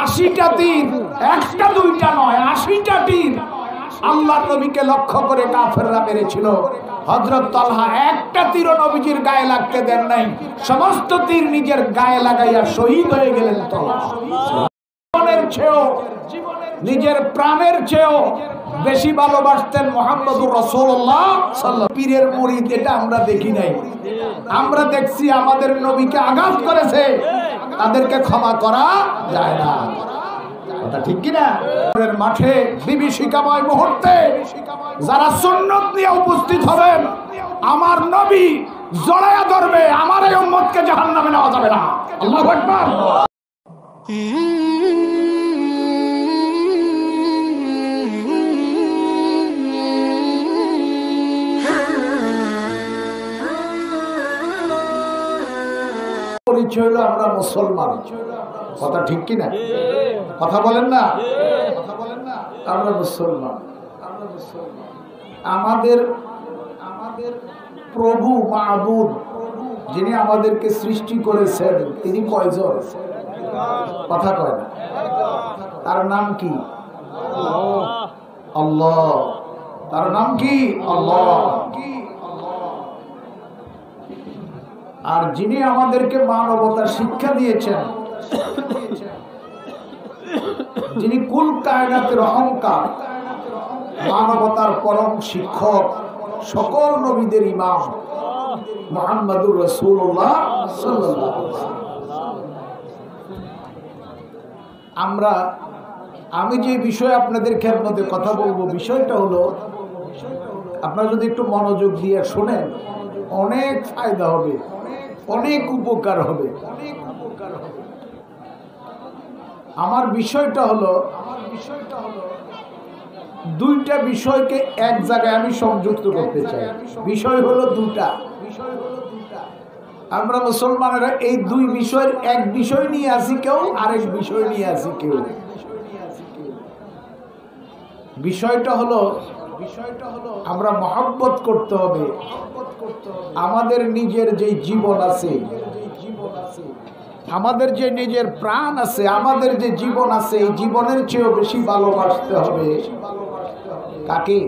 80টা তীর, একটা দুইটা নয়, 80টা তীর আল্লাহর নবীকে লক্ষ্য করে কাফেররা মেরেছিল। হযরত তালহা একটা তীরও নবীজির গায়ে লাগতে দেন নাই, সমস্ত তীর নিজের গায়ে লাগাইয়া শহীদ হয়ে গেলেন। জীবনের চেয়েও, নিজের প্রাণের চেয়েও বেশি ভালোবাসতেন মুহাম্মদুর রাসূলুল্লাহ সাল্লাল্লাহু। পীরের মুরিদ এটা আমরা দেখি নাই, আমরা দেখছি আমাদের নবীকে আঘাত করেছে, তাদেরকে ক্ষমা করা যায় না। কথা ঠিক কি না? মাঠে বিভীষিকাময় মুহূর্তে যারা সুন্নত নিয়ে উপস্থিত হবেন, আমার নবী জড়ায়া ধরবে, আমার এই উম্মতকে জাহান্নামে নেওয়া যাবে না। আল্লাহু আকবার। পরিচয় হলো আমরা মুসলমান। কথা ঠিক কি না? কথা বলেন না, আমরা মুসলমান। আমাদের প্রভু মাবুদ যিনি আমাদেরকে সৃষ্টি করেছেন, তিনি কয়জন? কথা কয় না। তার নাম কি? আল্লাহ। তার নাম কি? আল্লাহ। আর যিনি আমাদেরকে মানবতার শিক্ষা দিয়েছেন, যিনি কুল কায়নাতের অহংকার, মানবতার পরম শিক্ষক, সকল নবীদের ইমাম মুহাম্মদুর রাসূলুল্লাহ সাল্লাল্লাহু আলাইহি ওয়াসাল্লাম। আমি যে বিষয়ে আপনাদের খেদমতে কথা বলবো, বিষয়টা হলো, আপনারা যদি একটু মনোযোগ দিয়ে শোনেন, অনেক ফায়দা হবে, অনেক উপকার হবে। আমার বিষয়টা হলো, দুইটা বিষয়কে এক জায়গায় আমি সংযুক্ত করতে চাই। বিষয় হলো দুটা। আমরা মুসলমানেরা এই দুই বিষয়ের এক বিষয় নিয়ে আসি কেউ, আরেক বিষয় নিয়ে আসি কেউ। বিষয়টা হলো আমরা মহব্বত করতে হবে। আমাদের নিজের যে জীবন আছে, আমাদের যে নিজের প্রাণ আছে, আমাদের যে জীবন আছে, এই জীবনের চেয়েও বেশি ভালোবাসতে হবে কাকে?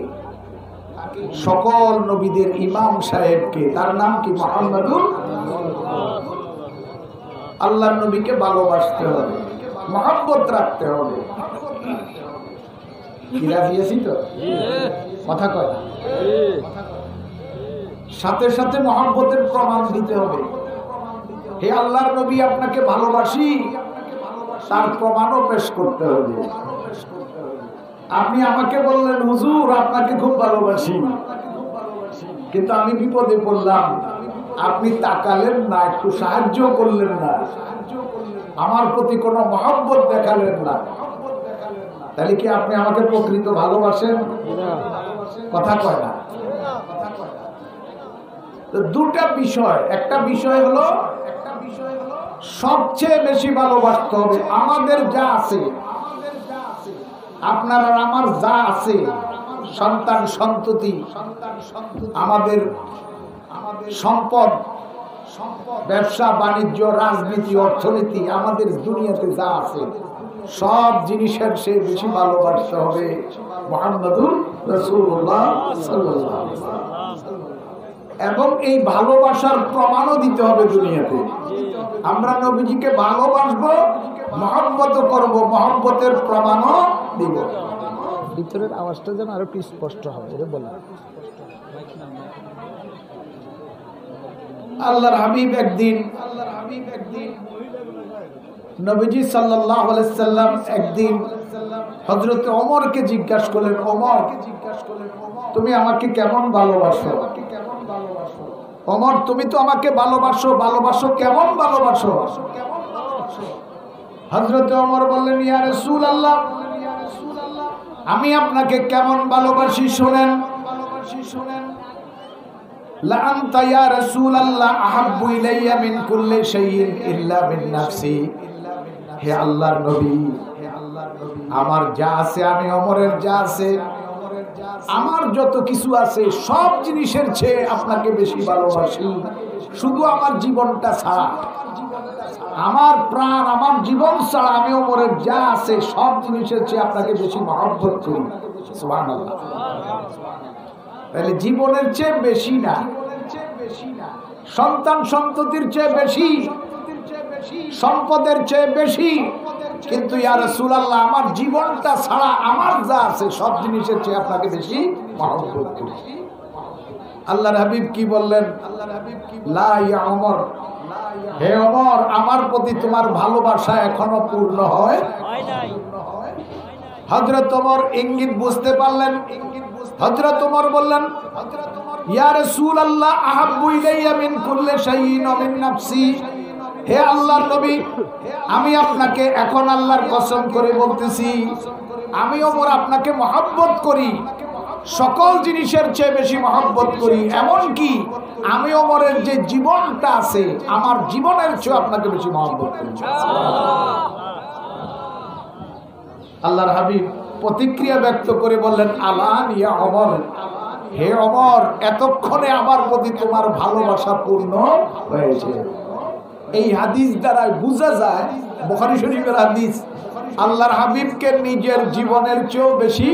সকল নবীদের ইমাম সাহেবকে। তার নাম কি? মুহাম্মদুর। আল্লাহর নবীকে ভালোবাসতে হবে, মহব্বত রাখতে হবে। কথা কয় না। সাথে সাথে মহব্বতের প্রমাণ দিতে হবে। হে আল্লাহর নবী, আপনাকে ভালোবাসি, তার প্রমাণও পেশ করতে হবে। আপনি আমাকে বললেন, হুজুর আপনাকে খুব ভালোবাসি, কিন্তু আমি বিপদে পড়লাম, আপনি তাকালেন না, একটু সাহায্য করলেন না, আমার প্রতি কোনো মহব্বত দেখালেন না, তাহলে কি আপনি আমাকে প্রকৃত ভালোবাসেন? কথা কয় না। দুটা বিষয়। একটা বিষয় হলো সবচেয়ে বেশি ভালোবাসতে হবে আমাদের যা আছে, আপনার আর আমার যা আছে, সন্তান সন্ততি, আমাদের সম্পদ, ব্যবসা বাণিজ্য, রাজনীতি, অর্থনীতি, আমাদের দুনিয়াতে যা আছে, সব জিনিসের সে বেশি ভালোবাসতে হবে মুহাম্মদুর রাসূলুল্লাহ সাল্লাল্লাহু আলাইহি ওয়াসাল্লাম। এবং এই ভালোবাসার প্রমাণও দিতে হবে দুনিয়াতে। আমরা নবীজিকে ভালোবাসবো, মহব্বত করব, মহব্বতের প্রমাণও দিব। ভিতরের আওয়াজটা যেন আরো একটু স্পষ্ট হবে, এটা বলেন। আল্লাহর হাবিব একদিন নবীজি সাল্লাল্লাহু আলাইহি সাল্লাম একদিন হযরত ওমরকে জিজ্ঞাসা করলেন, ওমর তুমি আমাকে কেমন ভালোবাসো? ওমর তুমি তো আমাকে ভালোবাসো, ভালোবাসো কেমন ভালোবাসো? হযরত ওমর বললেন, ইয়া রাসূলুল্লাহ, আমি আপনাকে কেমন ভালোবাসি শোনেন। লা আনতা ইয়া রাসূলুল্লাহ আহাব্বু ইলাইয়া মিন কুল্লি শাইইন ইল্লা মিন নাফসি। হে আল্লাহর নবী, আমার যা আছে, আমি ওমরের যা আছে, আমার যত কিছু আছে, সব জিনিসের চেয়ে আপনাকে বেশি ভালোবাসি, শুধু আমার জীবনটা ছাড়া। আমার প্রাণ আমার জীবন ছাড়া আমি ওমরের যা আছে সব জিনিসের চেয়ে আপনাকে বেশি মহব্বত করি। সুবহানাল্লাহ। তাহলে জীবনের চেয়ে বেশি না, সন্তান সন্ততির চেয়ে বেশি, সম্পদের চেয়ে বেশি, কিন্তু ইয়া রাসূলুল্লাহ আমার জীবনটা ছাড়া আমার যা আছে সব জিনিসের চেয়ে আপনাকে বেশি মহব্বত করি। আল্লাহর হাবিব কি বললেন? লা ইয়া ওমর, হে ওমর আমার প্রতি তোমার ভালোবাসা এখনো পূর্ণ হয় নাই। হযরত ওমর ইঙ্গিত বুঝতে পারলেন। হযরত ওমর বললেন, ইয়া রাসূলুল্লাহ আহাব্বু ইলাইয়া মিন কুল্লি শাইইন ওয়া মিন নাফসি। হে আল্লাহর নবী, আমি আপনাকে এখন আল্লাহর কসম করে বলতেছি, আমি ওমর আপনাকে মহব্বত করি, সকল জিনিসের চেয়ে বেশি মহব্বত করি। এমন কি আমি ওমরের যে জীবনটা আছে আমার জীবনের চেয়ে আপনাকে বেশি মহব্বত করি। আল্লাহর হাবিব প্রতিক্রিয়া ব্যক্ত করে বললেন, আলান ইয়া ওমর, হে ওমর এতক্ষণে আমার প্রতি তোমার ভালোবাসা পূর্ণ হয়েছে। এই হাদিস দ্বারা বোঝা যায়, বুখারী শরীফের হাদিস, আল্লাহর হাবিবকে নিজের জীবনের চেয়েও বেশি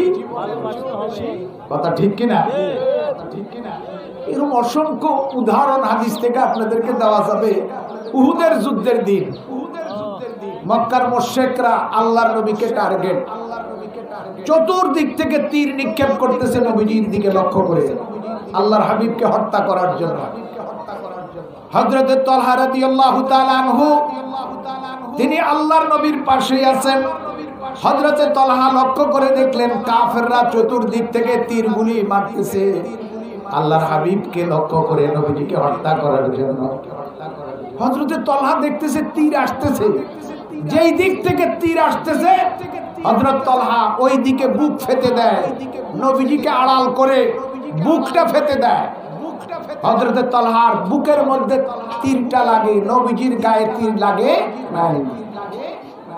কথা, ঠিক কিনা? এরকম অসংখ্য উদাহরণ হাদিস থেকে আপনাদেরকে দেওয়া যাবে। উহুদের যুদ্ধের দিন মক্কার মুশরিকরা আল্লাহর নবীকে টার্গেট, চতুর্দিক থেকে তীর নিক্ষেপ করতেছে নবীজির দিকে লক্ষ্য করে আল্লাহর হাবিবকে হত্যা করার জন্য। হযরত তালহা রাদিয়াল্লাহু তাআলা আনহু তিনি আল্লাহর নবীর পাশেই আছেন। হযরত তালহা লক্ষ্য করে দেখলেন কাফেররা চতুর্দিক থেকে তীরগুলি মারতেছে আল্লাহর হাবিবকে লক্ষ্য করে নবীজিকে হত্যা করার জন্য। হযরত তালহা দেখতেছে তীর আসতেছে, যেই দিক থেকে তীর আসতেছে হযরত তালহা ওই দিকে বুক ফেতে দেয়, নবীজিকে আড়াল করে বুকটা ফেতে দেয়। হযরত তালহার বুকের মধ্যে তীরটা লাগে, নবীজির গায়ে তীর লাগে নাই।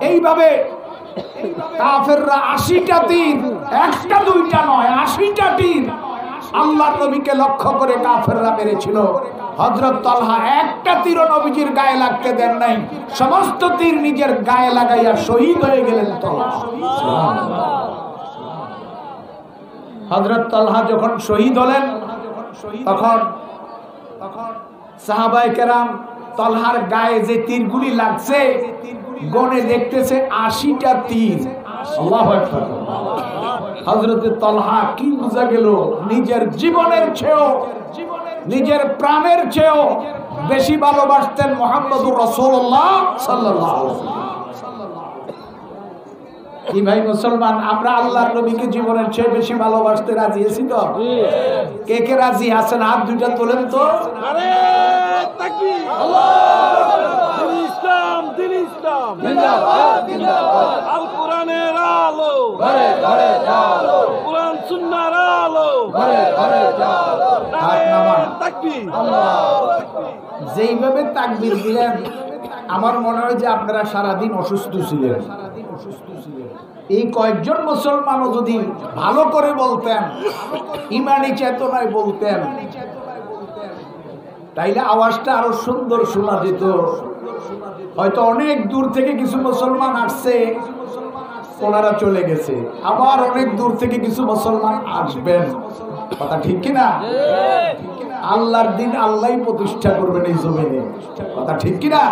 এইভাবে কাফেররা ৮০টা তীর, একটা দুইটা নয় ৮০টা তীর আল্লাহর নবীকে লক্ষ্য করে কাফেররা মেরেছিল। হযরত তালহা একটা তীরও নবীজির গায়ে লাগতে দেন নাই, সমস্ত তীর নিজের গায়ে লাগাইয়া শহীদ হয়ে গেলেন তালহা। হযরত তালহা যখন শহীদ হলেন তখন সাহাবায়ে কেরাম তালহার গায়ে যে তীরগুলি লাগছে গনে দেখতেছে ৮০টা তীর। আল্লাহু আকবার। হযরত তালহা কি বুঝা গেল, নিজের জীবনের চেয়েও নিজের প্রাণের চেয়েও বেশি ভালোবাসতেন মুহাম্মদুর রাসূলুল্লাহ সাল্লাল্লাহু আলাইহি ওয়াসাল্লাম। কি ভাই মুসলমান, আমরা আল্লাহর নবীকে জীবনের চেয়ে বেশি ভালোবাসতে রাজি আছি তো? কে কে রাজি আছেন হাত দুইটা তোলেন তো। আরে তাকবীর, আল্লাহু আকবার। ইসলাম দিন ইসলাম জিন্দাবাদ জিন্দাবাদ। আল কোরআনের আলো ঘরে ঘরে জ্বালো, কোরআন সুন্নাহর আলো ঘরে ঘরে জ্বালো। হাত নামান। তাকবীর, আল্লাহু আকবার। যেইভাবে তাকবীর দিলেন আমার মনে হয় যে আপনারা সারাদিন অসুস্থ ছিলেন। এই কয়েকজন মুসলমানও যদি ভালো করে বলতেন, ইমানি চেতনায় বলতেন, তাইলে আওয়াজটা আরো সুন্দর শোনা যেত। হয়তো অনেক দূর থেকে কিছু মুসলমান আসছে, ওনারা চলে গেছে, আবার অনেক দূর থেকে কিছু মুসলমান আসবেন। কথা ঠিক কিনা? আল্লাহর দিন আল্লাহই প্রতিষ্ঠা করবেন এই জমিনে। কথা ঠিক কিনা?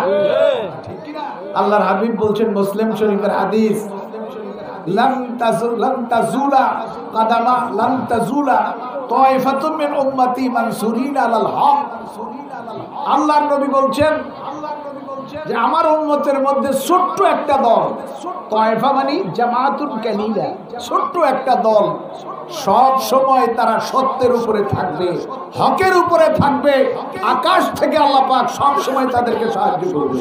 আল্লাহর হাবিব বলছেন মুসলিম শরীফের হাদিস, লাম তাজুলা কাদামা লাম তাজুলা তায়ফাতুম মিন উম্মতি মানসুরিন আলাল হক। আল্লাহর নবী বলছেন যে আমার উম্মতের মধ্যে ছোট্ট একটা দল, তায়ফা মানে জামাতুন কালিলা, ছোট্ট একটা দল, সব সময় তারা সত্যের উপরে থাকবে, হকের উপরে থাকবে। আকাশ থেকে আল্লাহ পাক সব সময় তাদেরকে সাহায্য করবে।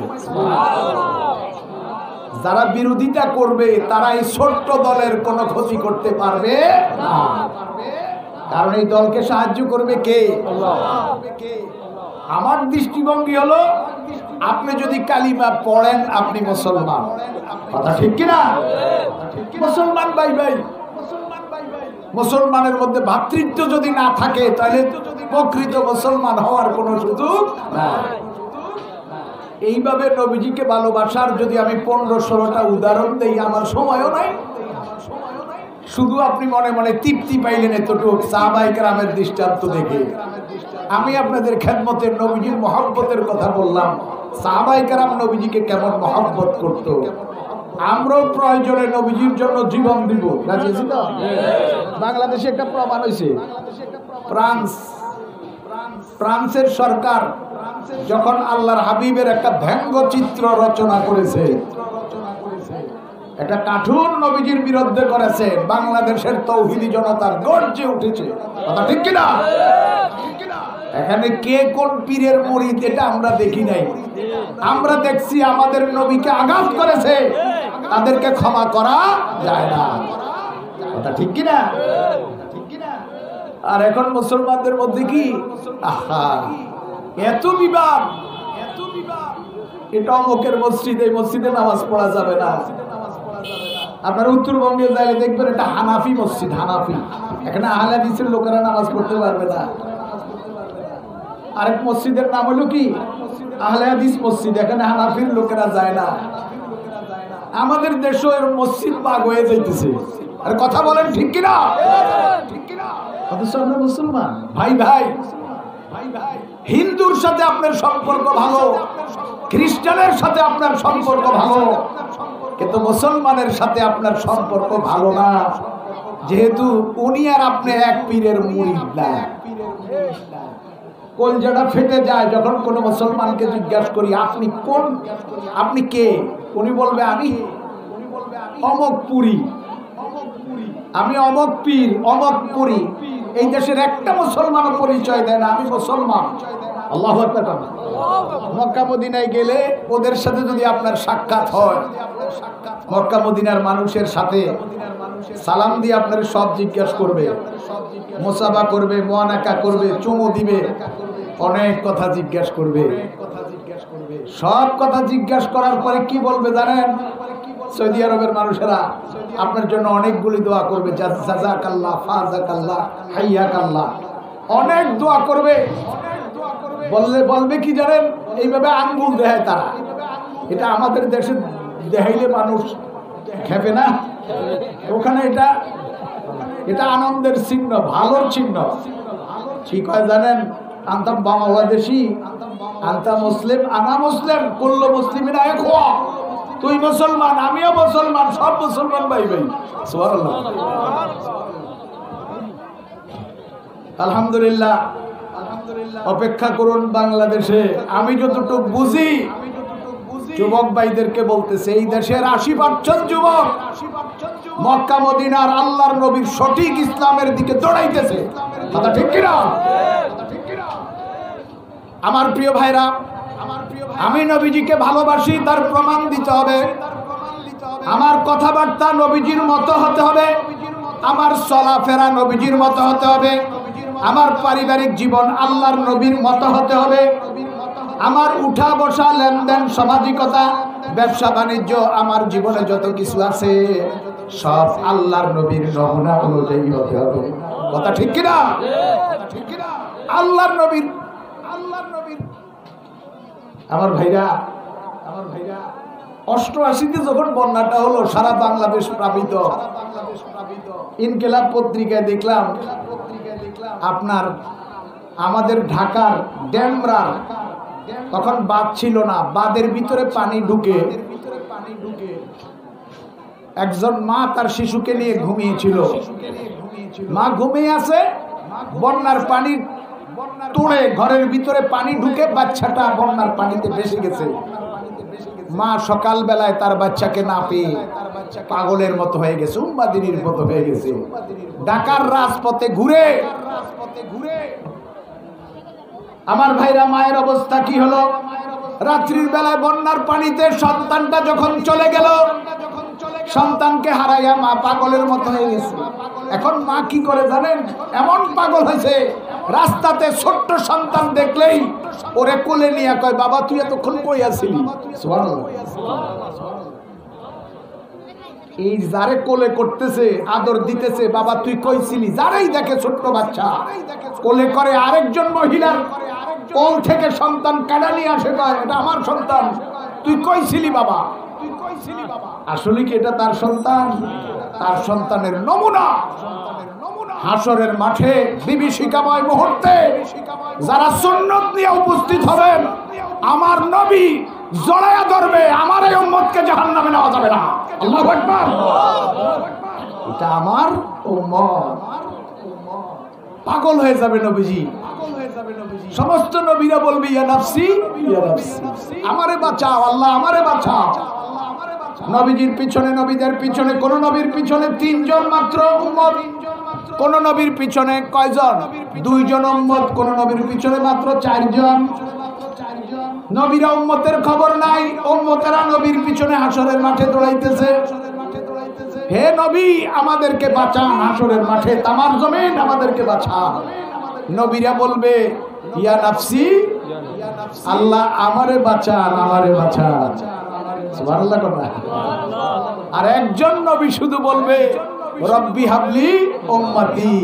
যারা বিরোধিতা করবে তারা এই ছোট্ট দলের কোনো ক্ষতি করতে পারবে না, কারণ এই দলকে সাহায্য করবে কে? আল্লাহ। আমার দৃষ্টিভঙ্গি হলো, আপনি যদি কালিমা পড়েন আপনি মুসলমান। কথা ঠিক কিনা? মুসলমান ভাই ভাই, মুসলমানের মধ্যে ভ্রাতৃত্ব যদি না থাকে তাহলে প্রকৃত মুসলমান হওয়ার কোনো সুযোগ নাই। এইভাবে নবীজিকে ভালোবাসার যদি আমি 15-16টা উদাহরণ দেই, আমার সময়ও নাই। শুধু আপনি মনে মনে তৃপ্তি পাইলেন এতটুকু সাহাবায়ে কেরামের দৃষ্টান্ত দেখে। আমি আপনাদের খেদমতের নবীজির মহব্বতের কথা বললাম। সাহাবায়ে কেরাম নবীজিকে কেমন মহব্বত করত, আমরাও প্রয়োজনে নবীজির জন্য জীবন দিব। বাংলাদেশে একটা প্রমাণ হয়েছে, ফ্রান্সের সরকার যখন আল্লাহর হাবিবের একটা ব্যঙ্গচিত্র রচনা করেছে, একটা কার্টুন নবীজির বিরুদ্ধে করেছে, বাংলাদেশের তৌহিদি জনতার গর্জে উঠেছে। কথা ঠিক কিনা? এখানে কে কোন পীরের মুরিদ এটা আমরা দেখি নাই, আমরা দেখছি আমাদের নবীকে আঘাত করেছে, তাদেরকে ক্ষমা করা যায় না। কথা ঠিক কিনা? আর এখন মুসলমানদের মধ্যে কি আহা এত বিবাদ, এটা অমুকের মসজিদ, এই মসজিদে নামাজ পড়া যাবে না। আপনার উত্তরবঙ্গে যাইলে দেখবেন এটা হানাফি মসজিদ, হানাফি, এখানে আহলে হাদিসের লোকেরা নামাজ পড়তে পারবে না। আরেক মসজিদের নাম হলো কি আহলে হাদিস মসজিদ, এখানে হানাফির লোকেরা যায় না। আমাদের দেশে মসজিদ পাক হয়ে যাইতেছে। আর কথা বলেন ঠিক কিনা? অথচ আমরা মুসলমান। ভাই ভাই হিন্দুর সাথে আপনার সম্পর্ক ভালো, খ্রিস্টানের সাথে আপনার সম্পর্ক ভালো, কিন্তু মুসলমানের সাথে আপনার সম্পর্ক ভালো না, যেহেতু উনি আর আপনি এক পীরের মুরিদ না। কলজাটা ফেটে যায় যখন কোনো মুসলমানকে জিজ্ঞাসা করি আপনি কোন, আপনি কে? উনি বলবে আমি অমক পুরী, আমি অমক পীর, অমক পুরী। এই দেশের একটা মুসলমানও পরিচয় দেয় না আমি মুসলমান। আল্লাহু আকবার। মক্কা মদিনায় গেলে ওদের সাথে যদি আপনার সাক্ষাৎ হয়, মক্কা মদিনার মানুষের সাথে সালাম দিয়ে আপনার সব জিজ্ঞাসা করবে, মুসাফা করবে, মুআনাকা করবে, চুমু দিবে, অনেক কথা জিজ্ঞাসা করবে। সব কথা জিজ্ঞাসা করার পরে কি বলবে জানেন? সৌদি আরবের মানুষেরা আপনার জন্য অনেকগুলি দোয়া করবে, জাযাকাল্লাহ, ফাযাকাল্লাহ, হাইয়াকাল্লাহ, অনেক দোয়া করবে। বলবে কি জানেন? এইভাবে আঙ্গুল দেয় তারা। এটা আমাদের দেশে দেখাইলে মানুষ খেপে না, ওখানে এটা আনন্দের চিহ্ন, ভালোর চিহ্ন। কি কয় জানেন? আনতা বাংলাদেশি, আনতা মুসলিম, আনা মুসলিম, কুল্লু মুসলিমিনা ইখওয়া। তুই মুসলমান, আমিও মুসলমান, সব মুসলমান ভাই ভাই। সুবহানাল্লাহ। আলহামদুলিল্লাহ। অপেক্ষা করুন বাংলাদেশে। আমি যতটুকু বুঝি, যুবক ভাইদেরকে বলতেছে, এই দেশের 80% যুবক মক্কা মদিনার আল্লাহর নবীর সঠিক ইসলামের দিকে দৌড়াইতেছে। কথা ঠিক কিনা? আমার প্রিয় ভাইরা, আমি নবীজিকে ভালোবাসি, তার প্রমাণ দিতে হবে। আমার কথাবার্তা নবীজির মতো হতে হবে, আমার চলাফেরা নবীজির মতো হতে হবে, আমার পারিবারিক জীবন আল্লাহর নবীর মতো হতে হবে, আমার উঠা বসা, লেনদেন, সামাজিকতা, ব্যবসা বাণিজ্য, আমার জীবনে যত কিছু আছে সব আল্লাহর নবীর নমুনা অনুযায়ী হতে হবে। কথা ঠিক কিনা? আল্লাহর নবীর আমার ভাইরা 88-তে যখন বন্যাটা হলো, সারা বাংলাদেশ প্লাবিত। ইনকিলাব পত্রিকায় দেখলাম আপনার আমাদের ঢাকার ড্যামরা তখন বাঁধ ছিল না, বাঁধের ভিতরে পানি ঢুকে একজন মা তার শিশুকে নিয়ে ঘুমিয়েছিল। মা ঘুমিয়ে আছে, বন্যার পানি তুড়ে ঘরের ভিতরে পানি ঢুকে বাচ্চাটা বন্যার পানিতে ভেসে গেছে। মা সকাল বেলায় তার বাচ্চাকে না পেয়ে পাগলের মতো হয়ে গেছে, উম্মাদিনীর মতো হয়ে গেছে। ঢাকার রাজপথে ঘুরে আমার ভাইরা, মায়ের অবস্থা কি হলো? রাত্রির বেলায় বন্যার পানিতে সন্তানটা যখন চলে গেল, সন্তানকে হারাইয়া মা পাগলের মতো হয়ে গেছে। এখন মা কি করে জানেন? এমন পাগল হয়েছে, রাস্তাতে ছোট্ট সন্তান দেখলেই ওরে কোলে নিয়ে কয়, বাবা তুই এতক্ষণ কই আছিলি? সুবহানাল্লাহ। এই যারে কোলে করতেছে, আদর দিতেছে, বাবা তুই কই ছিলি, যারাই দেখে ছোট্ট বাচ্চা কোলে করে আরেকজন মহিলার কোল থেকে সন্তান কাটা নিয়ে আসে, কয় এটা আমার সন্তান, তুই কই ছিলি বাবা? আসলে কি এটা তার সন্তান? তার সন্তানের নমুনা। হাসরের মাঠে বিভীষিকাময় মুহূর্তে যারা সুন্নত নিয়ে উপস্থিত হবেন, আমার নবী জড়ায়া ধরবে, আমার এই উম্মতকে জাহান্নামে নেওয়া যাবে না। আল্লাহু আকবার। এটা আমার উম্মত। পাগল হয়ে যাবে নবীজি। সমস্ত নবীরা বলবে ইয়া নাফসি ইয়া নাফসি, আমারে বাঁচাও আল্লাহ, আমারে বাঁচাও। নবীজির পিছনে, নবীদের পিছনে, কোন নবীর পিছনে 3 জন মাত্র উম্মত, কোন নবীর পিছনে কয়জন? 2 জন উম্মত, কোন নবীর পিছনে মাত্র 4 জন। নবীরা উম্মতের খবর নাই, উম্মতেরা নবীর পিছনে হাসরের মাঠে দৌড়াইতেছে। হে নবী আমাদেরকে বাঁচান, হাসরের মাঠে তামার জমিন আমাদেরকে বাঁচান। নবীরা বলবে ইয়া নাফসি, আল্লাহ আমারে বাঁচান, আমারে বাঁচান। সুবহানাল্লাহ কথা। আর একজন নবী শুধু বলবে রব্বি হাবলি উম্মতি,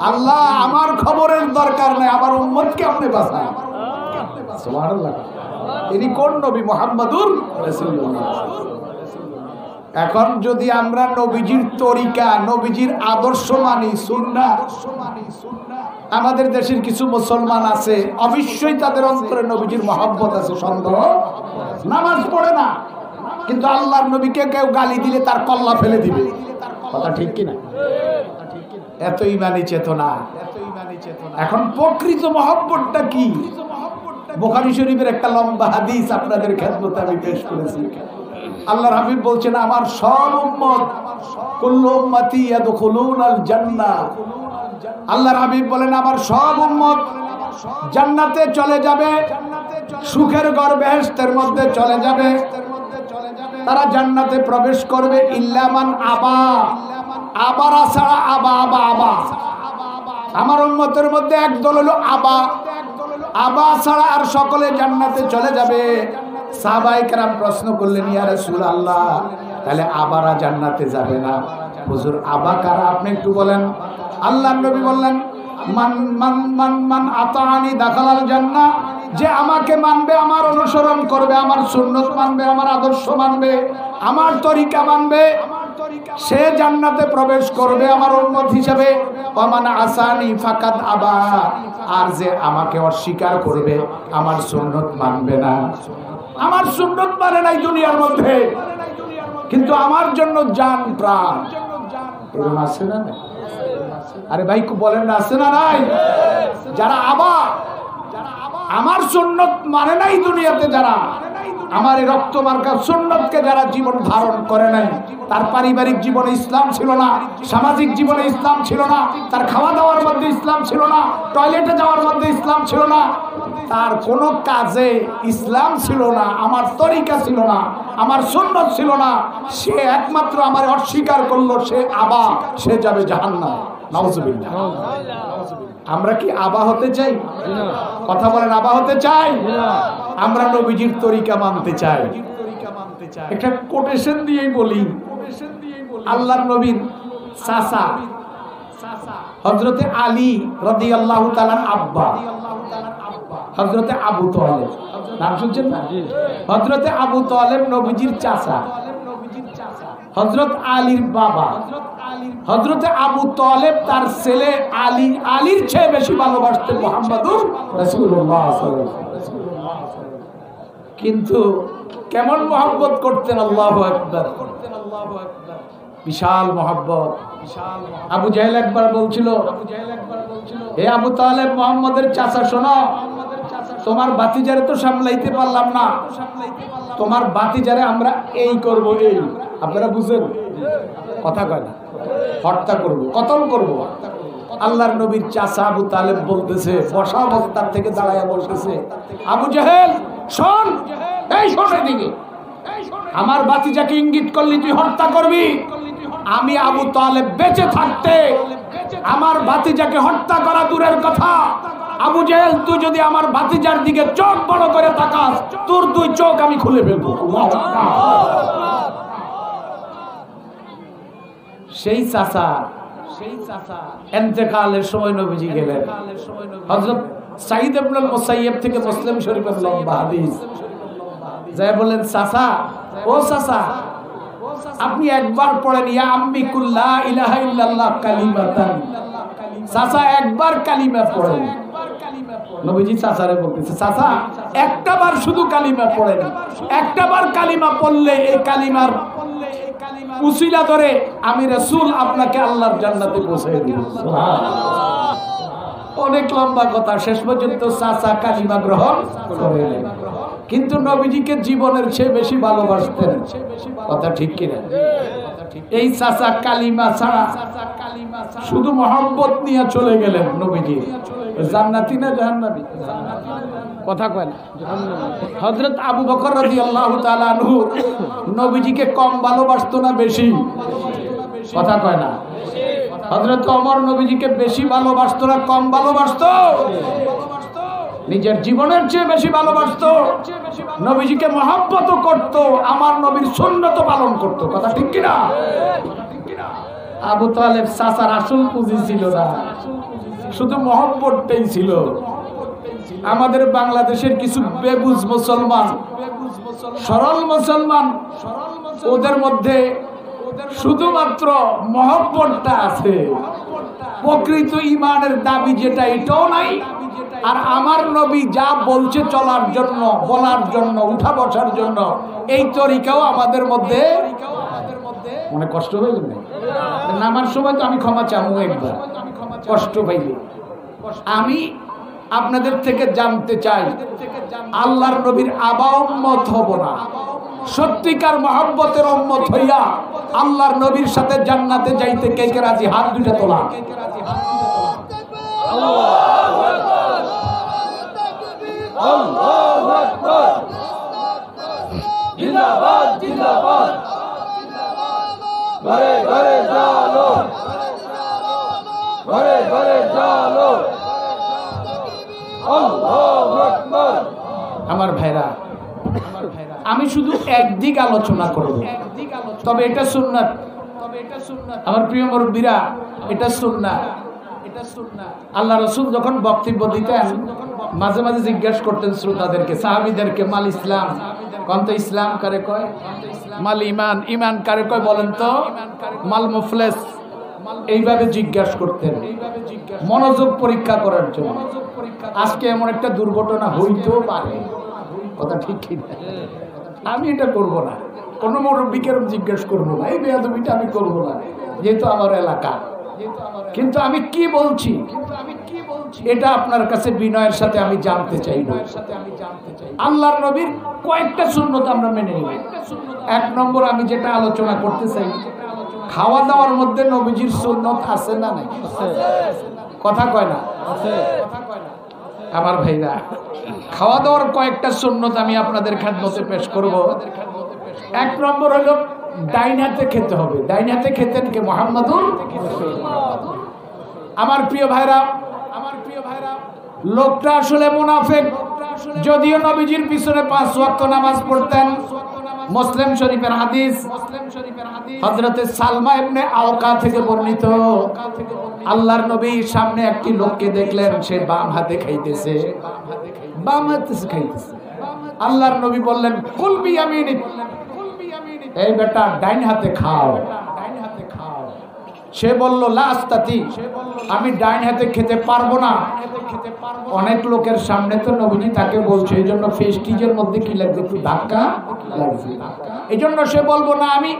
আল্লাহ আমার খবরের দরকার নেই, আমার উম্মতকে আপনি বাঁচান। সুবহানাল্লাহ। ইনি কোন নবী? মুহাম্মাদুর রাসূলুল্লাহ। এখন যদি আমরা নবীজির তরিকা, নবীজির আদর্শ মানি, সুন্নাহ, আমাদের দেশের কিছু মুসলমান আছে অবশ্যই তাদের অন্তরে নবীজির মহব্বত আছে, সন্দেহ। নামাজ পড়ে না, কিন্তু আল্লাহর নবীকে কেউ গালি দিলে তার কল্লা ফেলে দিবে। কথা ঠিক কিনা? এত ইমানি চেতনা। এখন প্রকৃত মহব্বতটা কি? বুখারী শরীফের একটা লম্বা হাদিস আপনাদের খেদমতে আমি পেশ করেছি। আল্লাহর হাবিব বলছেন আমার সব উম্মত, কুল্লু উম্মতি ইয়াদখুলুনাল জান্নাহ। আল্লাহর হাবিব বলেন আমার সব উম্মত জান্নাতে চলে যাবে, সুখের ঘর বেহেশতের মধ্যে চলে যাবে, তারা জান্নাতে প্রবেশ করবে। ইল্লা মান আবা, আবারা ছাড়া। আবা আবা আবা, আমার উম্মতের মধ্যে একদল হলো আবা, আবা ছাড়া আর সকলে জান্নাতে চলে যাবে। সাহাবায়ে কেরাম প্রশ্ন করলেন ইয়া রাসূলুল্লাহ, তাহলে আবারা জান্নাতে যাবে না? হুজুর আবা কারা আপনি একটু বলেন। আল্লাহর নবী বললেন মান মান মান মান আতানি দাখালাল জান্নাহ, যে আমাকে মানবে, আমার অনুসরণ করবে, আমার সুন্নত মানবে, আমার আদর্শ মানবে, আমার তরিকা মানবে, সে জান্নাতে প্রবেশ করবে আমার উম্মত হিসেবে। ওমান আসানি ফাকাদ আবা, আর যে আমাকে অস্বীকার করবে, আমার সুন্নত মানবে না, আমার সুন্নত মানে নাই দুনিয়ার মধ্যে, কিন্তু আমার জন্য জান প্রাণ, এরকম আছে না? আরে ভাই বলেন না, আছে না নাই? যারা আবা, আমার সুন্নত মানে নাই দুনিয়াতে, যারা আমার এই রক্ত মার্কা সুন্নতকে যারা জীবন ধারণ করে নাই, তার পারিবারিক জীবনে ইসলাম ছিল না, সামাজিক জীবনে ইসলাম ছিল না, তার খাওয়া দাওয়ার মধ্যে ইসলাম ছিল না, টয়লেটে যাওয়ার মধ্যে ইসলাম ছিল না, তার কোনো কাজে ইসলাম ছিল না, আমার তরিকা ছিল না, আমার সুন্নত ছিল না, সে একমাত্র আমার অস্বীকার করলো, সে আবা, সে যাবে জাহান্নামে। নাউজুবিল্লাহ। আমরা কি আবা হতে চাই? কথা বলেন, আবা হতে চাই? আমরা নবীজির তরিকা মানতে চাই। একটা কোটেশন দিয়েই বলি, আল্লাহর নবীর চাচা হযরতে আলী রাদিয়াল্লাহু তাআলার আব্বা হযরতে আবু তালেব, নাম শুনছেন না? হযরতে আবু তালেব নবীজির চাচা, হযরত আলীর বাবা। হযরতে আবু তালেব তার ছেলে আলী, আলীর চেয়ে বেশি ভালোবাসতেন মুহাম্মদুর রাসূলুল্লাহ সাল্লাল্লাহু আলাইহি ওয়াসাল্লাম। কিন্তু কেমন মহব্বত করতেন, আল্লাহু আকবার, বিশাল মহব্বত। আবু জাহেল একবার বলছিল, হে আবু তালেব, মুহাম্মদের চাচা শোনো, তোমার ভাতিজারে তো সামলাইতে পারলাম না, তোমার ভাতিজারে আমরা এই করব, এই আপনারা বুঝেন কথা কয় না, হত্যা করব, কতল করব। আল্লাহর নবীর চাচা আবু তালেব বলতেছে, বসা অবস্থার থেকে দাঁড়ায়া বলতেছে, আবু জাহেল শোন, এই শোন এদিকে, আমার ভাতিজাকে ইঙ্গিত করলি তুই হত্যা করবি, আমি আবু তালেব বেঁচে থাকতে আমার ভাতিজাকে হত্যা করা দূরের কথা, আবু জাহেল তুই যদি আমার ভাতিজার দিকে চোখ বড় করে তাকাস, তোর 2 চোখ আমি খুলে ফেলবো। সেই চাচা ইন্তেকালের সময় নবীজি গেলেন। হযরত সাঈদ ইবনুল মুসাইয়্যিব থেকে মুসলিম শরীফের লম্বা হাদিস। যাই বলেন চাচা, ও চাচা, আপনি একবার পড়েন ইয়া আম্মি কুল লা ইলাহা ইল্লাল্লাহ কালিমাতান। চাচা একবার কালিমা পড়েন। নবীজি চাচারে বলতেছে, চাচা একটাবার শুধু কালিমা পড়েন, একটাবার কালিমা পড়লে এই কালিমার উসিলা ধরে আমি রাসূল আপনাকে আল্লাহর জান্নাতে পৌঁছে দেব। অনেক লম্বা কথা, শেষ পর্যন্ত চাচা কালিমা গ্রহণ করলেন। কিন্তু নবীজিকে জীবনের চেয়ে বেশি ভালোবাসতেন, কথা ঠিক কিনা? এই চাচা কালিমা ছাড়া শুধু মহব্বত নিয়ে চলে গেলেন নবীজি। জান্নাতি না জাহান্নামী? কথা কয় না। হযরত আবু বকর রাদিয়াল্লাহু তাআলা আনহু নবীজিকে কম ভালোবাসতো না বেশি? কথা কয় না। হযরত ওমর নবীজিকে বেশি ভালোবাসতো না কম ভালোবাসতো? নিজের জীবনের চেয়ে বেশি ভালোবাসতো। নবীজিকে মহব্বত করত, আমার নবীর সুন্নত পালন করত, কথা ঠিক কিনা? আবু তালেব চাচার আসল পুঁজি ছিল না, শুধু মহব্বতটাই ছিল। আমাদের বাংলাদেশের কিছু বেবুজ মুসলমান, সরল মুসলমান, ওদের মধ্যে শুধুমাত্র মহব্বতটা আছে, প্রকৃত ঈমানের দাবি যেটা এটাও নাই। আর আমার নবী যা বলছে চলার জন্য, বলার জন্য, উঠা বসার জন্য, এই তরিকাও আমাদের মধ্যে। মনে কষ্ট হইল না? নামার সময় তো আমি ক্ষমা চাবো একবার, কষ্ট পাইলে। আমি আপনাদের থেকে জানতে চাই, আল্লাহর নবীর আবা উম্মত হব না, সত্যিকার মহব্বতের উম্মত হইয়া আল্লাহর নবীর সাথে জান্নাতে যাইতে কে কে রাজি? হাত দুইটা তোলা। আল্লাহু আকবার, আল্লাহু আকবার, জিন্দাবাদ জিন্দাবাদ, ঘরে ঘরে জালো, ঘরে ঘরে জালো, আল্লাহু আকবার। আমার ভাইরা, আমি শুধু একদিক আলোচনা করব, তবে এটা সুন্নাত। আমার প্রিয় মুরব্বীরা, এটা সুন্নাত। আল্লাহ রাসূল যখন বক্তব্য দিতেন মাঝে মাঝে জিজ্ঞাসা করতেন শ্রোতাদেরকে, সাহাবীদেরকে, মাল ইসলাম, কোন তো ইসলাম কারে কয়? মাল ইমান, ইমান কারে কয় বলেন তো? মাল মুফলিস। এইভাবে জিজ্ঞাসা করতেন মনোযোগ পরীক্ষা করার জন্য। আজকে এমন একটা দুর্ঘটনা হইতেও পারে, কথা ঠিক কি? আমি এটা করব না, কোনো মুরব্বীকে জিজ্ঞেস করবো না, এই বেয়াদবিটা আমি করবো না, যেহেতু আমার এলাকা। কিন্তু আমি কি বলছি এটা আপনার কাছে বিনয়ের সাথে আমি জানতে চাই। আল্লাহর নবীর কয়েকটা সুন্নত আমরা মেনে নিব। এক নম্বর আমি যেটা আলোচনা করতে চাই, খাওয়া দাওয়ার মধ্যে নবীজির সুন্নত আছে না নাই? কথা কয় না? আমার ভাইরা, খাওয়া দাওয়ার কয়েকটা সুন্নত আমি আপনাদের খেদমতে পেশ করব। এক নম্বর হলো ডাইন হাতে খেতে হবে। ডাইন হাতে খেতেন কে? মুহাম্মাদুর। আমার প্রিয় ভাইরা, লোকটা আসলে মুনাফিক। যদিও নবীজির পিছনে 5 ওয়াক্ত নামাজ পড়তেন। মুসলিম শরীফের হাদিস, হযরতে সালমা ইবনে আওকা থেকে বর্ণিত, আল্লাহর নবী সামনে একটি লোককে দেখলেন, সে বাম হাতে খাইতেছে, বাম হাতে খাইতেছে। আল্লাহর নবী বললেন, কুল বিয়ামিনিক, এই বেটা ডাইন হাতে খাও। সে বলল, লা আস্তাতি, আমি ডাইন হাতে খেতে পারবো না। অনেক লোকের সামনে তো নবীজি তাকে বলছে, এই জন্য ফেস্টিজের মধ্যে কি লাগছে? একটু ধাক্কা লাগছে। এই জন্য সে বলবো না, আমি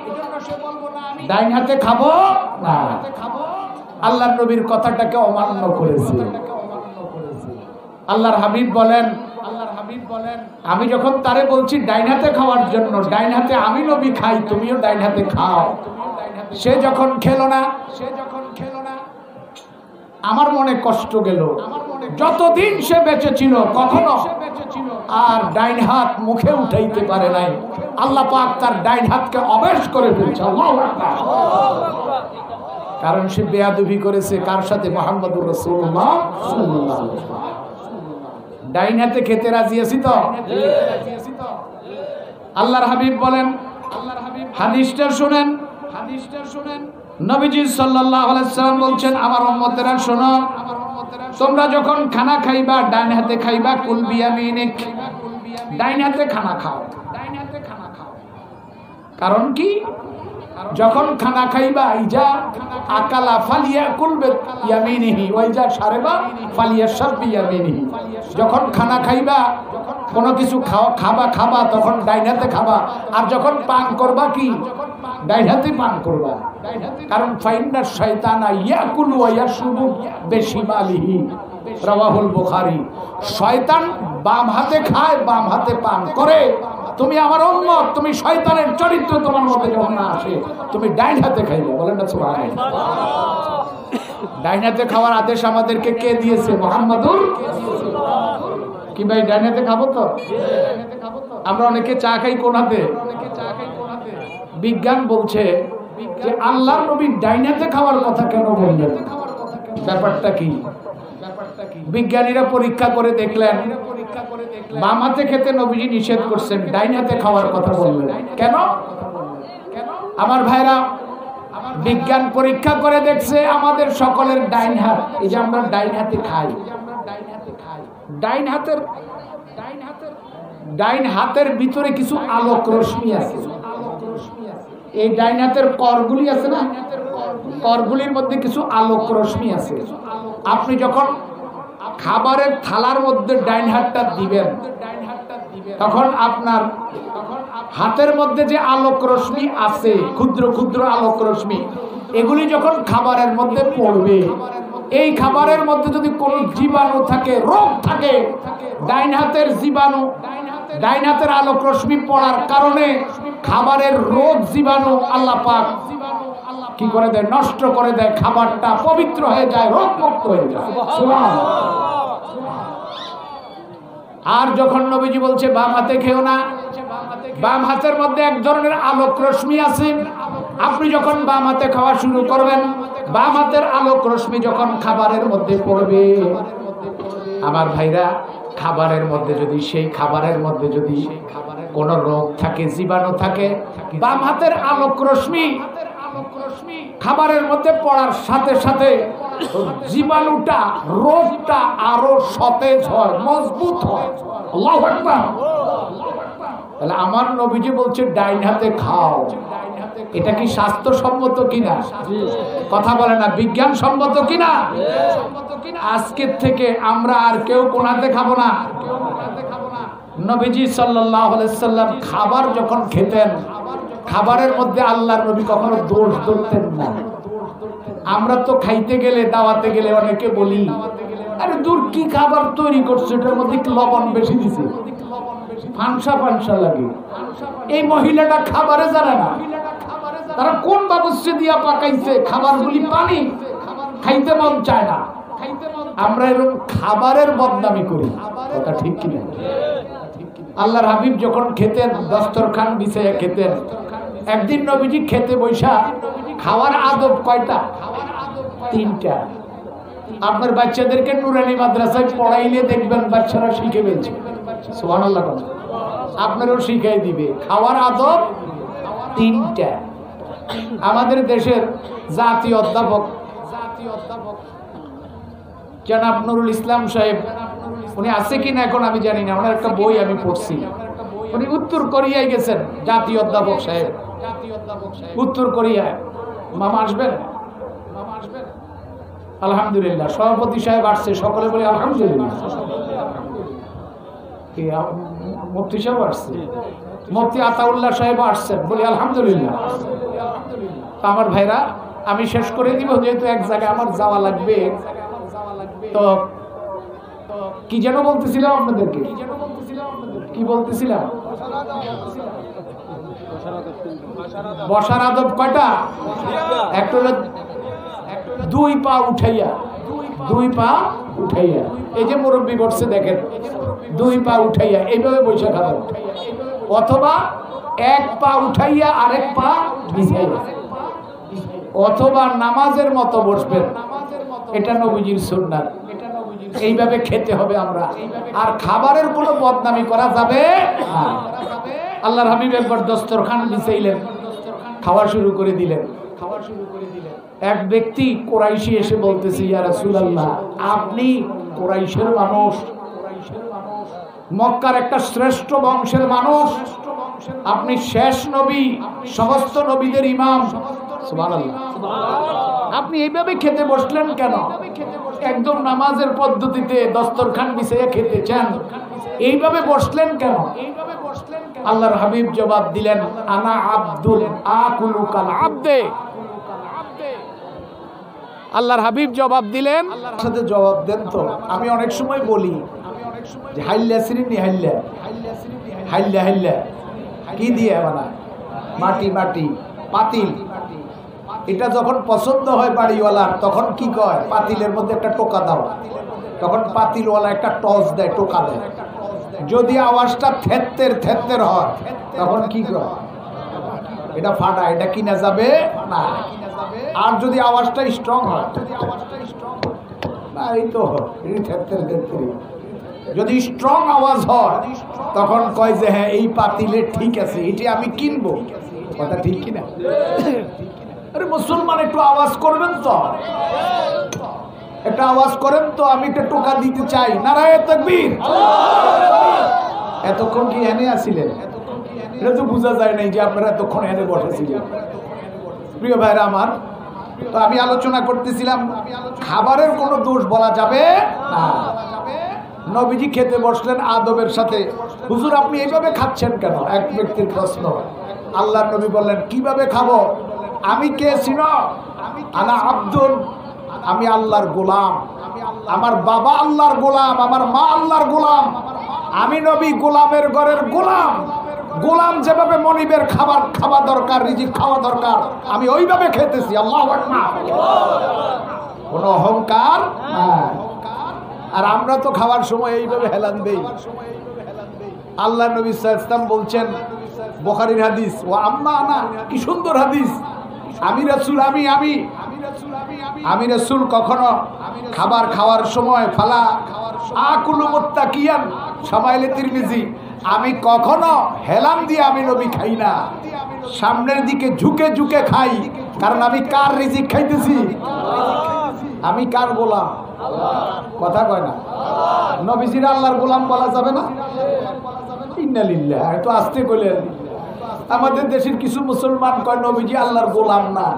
ডাইন হাতে খাবো না। আল্লাহর নবীর কথাটাকে অমান্য করেছে। আল্লাহর হাবিব বলেন, আমি যখন তারে বলছি ডাইন হাতে খাওয়ার জন্য, ডাইন হাতে আমি নবী খাই, তুমিও ডাইন হাতে খাও। সে যখন খেলো না, আমার মনে কষ্ট গেল। যতদিন সে বেঁচে ছিল কখনো আর ডাইন হাত মুখে উঠাইতে পারে নাই। আল্লাহ পাক তার ডাইন হাতকে অবেশ করে ফেলছে। আল্লাহু আকবার। কারণ সে বেয়াদবি করেছে কার সাথে? মুহাম্মদুর রাসূলুল্লাহ সাল্লাল্লাহু আলাইহি ওয়াসাল্লাম। ডাইন হাতে খেতে রাজি আছি তো? আল্লাহর হাবিব বলেন, হাদিসটা শুনেন, নবীজি সাল্লাল্লাহু আলাইহি সাল্লাম বলছেন, আমার উম্মতেরা শোনো, তোমরা যখন খানা খাইবা ডান হাতে খাইবা, কুল বিয়ামিনিক, ডাইন হাতে খানা খাও। কারণ কি? যখন খানা খাইবা ইজা আকালা ফালিয়াকুল বিয়ামিনিহি ওয়া ইজা শারাবা ফালিয়াশরাব বিয়ামিনিহি, যখন খানা খাইবা কোনো কিছু খাবা তখন ডাইন হাতে খাবা, আর যখন পান করবা কি ডাইন হাতে পান করবা। কারণ ফাইন্না শাইতানা ইয়াকুলু ওয়া ইয়াশরাবু বিশিমালিহি, রাওয়াহুল বুখারী। শয়তান বাম হাতে খায়, বাম হাতে পান করে। তুমি আমার উম্মত, তুমি শয়তানের চরিত্র তোমার মধ্যে যখন না আসে, তুমি ডাইন হাতে খাইবে। বলেন না সুবহানাল্লাহ। ডাইন হাতে খাওয়ার আদেশ আমাদেরকে কে দিয়েছে? মুহাম্মাদুর। কি ভাই ডাইন হাতে খাবো তো? আমরা অনেকে চা খাই কোন হাতে? বিজ্ঞান বলছে যে আল্লাহর নবী ডাইন হাতে খাওয়ার কথা কেন বললেন? ব্যাপারটা কি? বিজ্ঞানীরা পরীক্ষা করে দেখলেন বাম হাতে খেতে নবীজি নিষেধ করছেন, ডাইন হাতে খাওয়ার কথা বললেন কেন? আমার ভাইরা, বিজ্ঞান পরীক্ষা করে দেখছে আমাদের সকলের ডাইন হাত, এই যে আমরা ডাইন হাতে খাই, ডাইন হাতের ভিতরে কিছু আলোক রশ্মি আছে। এই ডাইন হাতের করগুলি আছে না, করগুলির মধ্যে কিছু আলোক রশ্মি আছে। আপনি যখন খাবারের থালার মধ্যে ডাইন হাতটা দিবেন, তখন আপনার হাতের মধ্যে যে আলোক রশ্মি আছে, ক্ষুদ্র ক্ষুদ্র আলোক রশ্মি, এগুলি যখন খাবারের মধ্যে পড়বে, এই খাবারের মধ্যে যদি কোনো জীবাণু থাকে, রোগ থাকে, ডাইন হাতের জীবাণু, ডাইন হাতের আলোক রশ্মি পড়ার কারণে খাবারের রোগ জীবাণু আল্লাহ পাক কি করে দেয়? নষ্ট করে দেয়। খাবারটা পবিত্র হয়ে যায়, রোগ মুক্ত হয়ে যায়। আর যখন নবীজি বলছে বাম হাতে খেও না, বাম হাতের মধ্যে এক ধরনের আলোক রশ্মি আছে। আপনি যখন বাম হাতে খাওয়া শুরু করবেন, বাম হাতের আলোক রশ্মি যখন খাবারের মধ্যে পড়বে, আমার ভাইরা, খাবারের মধ্যে যদি, সেই খাবারের মধ্যে যদি কোনো রোগ থাকে, জীবাণু থাকে, বাম হাতের আলোক রশ্মি খাবারের মধ্যে পড়ার সাথে সাথে জীবাণুটা, রোগটা আরো সতেজ হয়, মজবুত হয়। আল্লাহু আকবার। তাহলে আমার নবীজি বলছে ডাইন হাতে খাও। এটা কি স্বাস্থ্যসম্মত কিনা? কথা বলে না, বিজ্ঞান সম্মত কিনা? আজকের থেকে আমরা আর কেউ কোন হাতে খাবো না। নবীজি সাল্লাল্লাহু আলাইহি সাল্লাম খাবার যখন খেতেন, খাবারের মধ্যে আল্লাহর নবী কখনো দোষ ধরতেন না। আমরা তো খাইতে গেলে, দাওয়াতে গেলে অনেকে বলি, আরে দূর কি খাবার তৈরি করছে, এটার মধ্যে লবণ বেশি দিছে, ফানসা ফানসা লাগে। এই মহিলাটা খাবারে জানে না তারা কোন বাবুর্চি দিয়া পাকাইছে, খাবারগুলি পানি, খাইতে মন চায় না। আমরা এরকম খাবারের বদনামি করি, কথা ঠিক কিনা? আল্লাহর হাবিব যখন খেতেন, দস্তরখান বিছাইয়া খেতেন। একদিন নবীজি খেতে বৈশা, খাওয়ার আদব কয়টা? 3টা। আপনার বাচ্চাদেরকে নুরানি মাদ্রাসায় পড়াইলে দেখবেন বাচ্চারা শিখে ফেলছে। সুবহানাল্লাহ। আপনারও শিখাই দিবে। খাওয়ার আদব 3টা। আমাদের দেশের জাতীয় অধ্যাপক জনাব নুরুল ইসলাম সাহেব, উনি আছে কিনা এখন আমি জানি না, ওনার একটা বই আমি পড়ছি। উনি উত্তর কোরিয়ায় গেছেন, জাতীয় অধ্যাপক সাহেব, উত্তর কোরিয়ায়। মামা আসবেন? আলহামদুলিল্লাহ। সভাপতি সাহেব আসছে, সকলে বলে আলহামদুলিল্লাহ। মুফতি সাহেব আসছে, মুফতি আতাউল্লাহ সাহেব আসছেন, বলি আলহামদুলিল্লাহ। আমার ভাইরা, আমি শেষ করে দিব, যেহেতু এক জায়গায় আমার যাওয়া লাগবে। তো কি যেন বলতেছিলাম আপনাদেরকে, কি বলতেছিলাম? বসার আদব কয়টা? একটা 2 পা উঠাইয়া, 2 পা উঠাইয়া, এই যে মুরব্বী করছে দেখেন, 2 পা উঠাইয়া এইভাবে বসে খাবেন, অথবা 1 পা উঠাইয়া আরেক পা বিছাইয়া, অথবা নামাজের মতো বসবেন। এটা নবীজির সুন্নাত। এইভাবে খেতে হবে আমরা। আর খাবারের কোনো বদনামি করা যাবে না। আল্লাহর হাবিব একবার দস্তরখান বিছাইলেন, খাওয়া শুরু করে দিলেন। খাওয়া শুরু করে দিলেন। এক ব্যক্তি কুরাইশি এসে বলতেছে, ইয়া রাসূলুল্লাহ, আপনি কুরাইশের মানুষ, মক্কার একটা শ্রেষ্ঠ বংশের মানুষ, আপনি শেষ নবী, সমস্ত নবীদের ইমাম, সুবহানাল্লাহ, আপনি এইভাবে খেতে বসলেন কেন? একদম নামাজের পদ্ধতিতে দস্তরখান বিছিয়ে খেতে চান, এইভাবে বসলেন কেন? আল্লাহর হাবিব জবাব দিলেন, আনা আব্দুল আকুলু কাল আবদে। আল্লাহর হাবিব জবাব দিলেন, সাথে জবাব দেন তো। আমি অনেক সময় বলি যে হাইল্লা সিরিনি হাইল্লা হাইল্লা হাইল্লা কি দিয়ে বানায়? মাটি মাটি পাতিল। এটা যখন পছন্দ হয় বাড়িওয়ালার, তখন কি কয়? পাতিলের মধ্যে একটা টোকা দাও। তখন পাতিলওয়ালা একটা টস দেয়, টোকা দেয়। যদি আওয়াজটা থেত্তের থেত্তের হয়, তখন কি কয়? এটা ফাটা, এটা কিনা যাবে না। আর যদি আওয়াজটা স্ট্রং হয়, না এই তো থেত্তের থেত্তের। যদি স্ট্রং আওয়াজ হয়, তখন কয় যে হ্যাঁ এই পাতিলে ঠিক আছে, এটি আমি কিনবো। কথা ঠিক কিনা? আরে মুসলমান, একটু আওয়াজ করবেন তো, একটা আওয়াজ করেন তো, আমি একটা টোকা দিতে চাই। নারায়ে তাকবীর। এতক্ষণ কি এনে আসিলেন? এটা তো বোঝা যায় নাই যে আপনারা এতক্ষণ এনে বসেছিলেন। প্রিয় ভাইরা আমার, তো আমি আলোচনা করতেছিলাম খাবারের কোনো দোষ বলা যাবে না। নবীজি খেতে বসলেন আদবের সাথে। হুজুর, আপনি এইভাবে খাচ্ছেন কেন? এক ব্যক্তির প্রশ্ন। আল্লাহর নবী বললেন, কিভাবে খাবো? আমি কে চিনো? আনা আব্দুল, আমি আল্লাহর গোলাম। আমার বাবা আল্লাহর গোলাম, আমার মা আল্লাহর গোলাম। আমি নবী গোলামের ঘরের গোলাম। গোলাম যেভাবে মনিবের খাবার খাওয়া দরকার, রিজিক খাওয়া দরকার, আমি ওইভাবে খেতেছি। আল্লাহু আকবার। কোনো অহংকার না। আর আমরা তো খাওয়ার সময় এইভাবে হেলান দেই। আল্লাহ নবী সাল্লাল্লাহু আলাইহি ওয়াসাল্লাম বলছেন, বুখারীর হাদিস, ও আম্মা আনা, কি সুন্দর হাদিস। আমি রাসূল, আমি রাসূল কখনো খাবার খাওয়ার সময় ফালা আকুলু মুত্তাকিয়ান, শামাইলে তিরমিজি, আমি কখনো হেলান দিয়ে আমি নবী খাই না, সামনের দিকে ঝুঁকে ঝুঁকে খাই। কারণ আমি কার রিজিক খাইতেছি? আমি কার গোলাম? কথা কয় না। নবীজির আল্লাহর গোলাম বলা যাবে না? ইন্না লিল্লাহ। একটু আস্তে কইলেন। আমাদের দেশের কিছু মুসলমান কয় নবীজি আল্লাহর গোলাম না।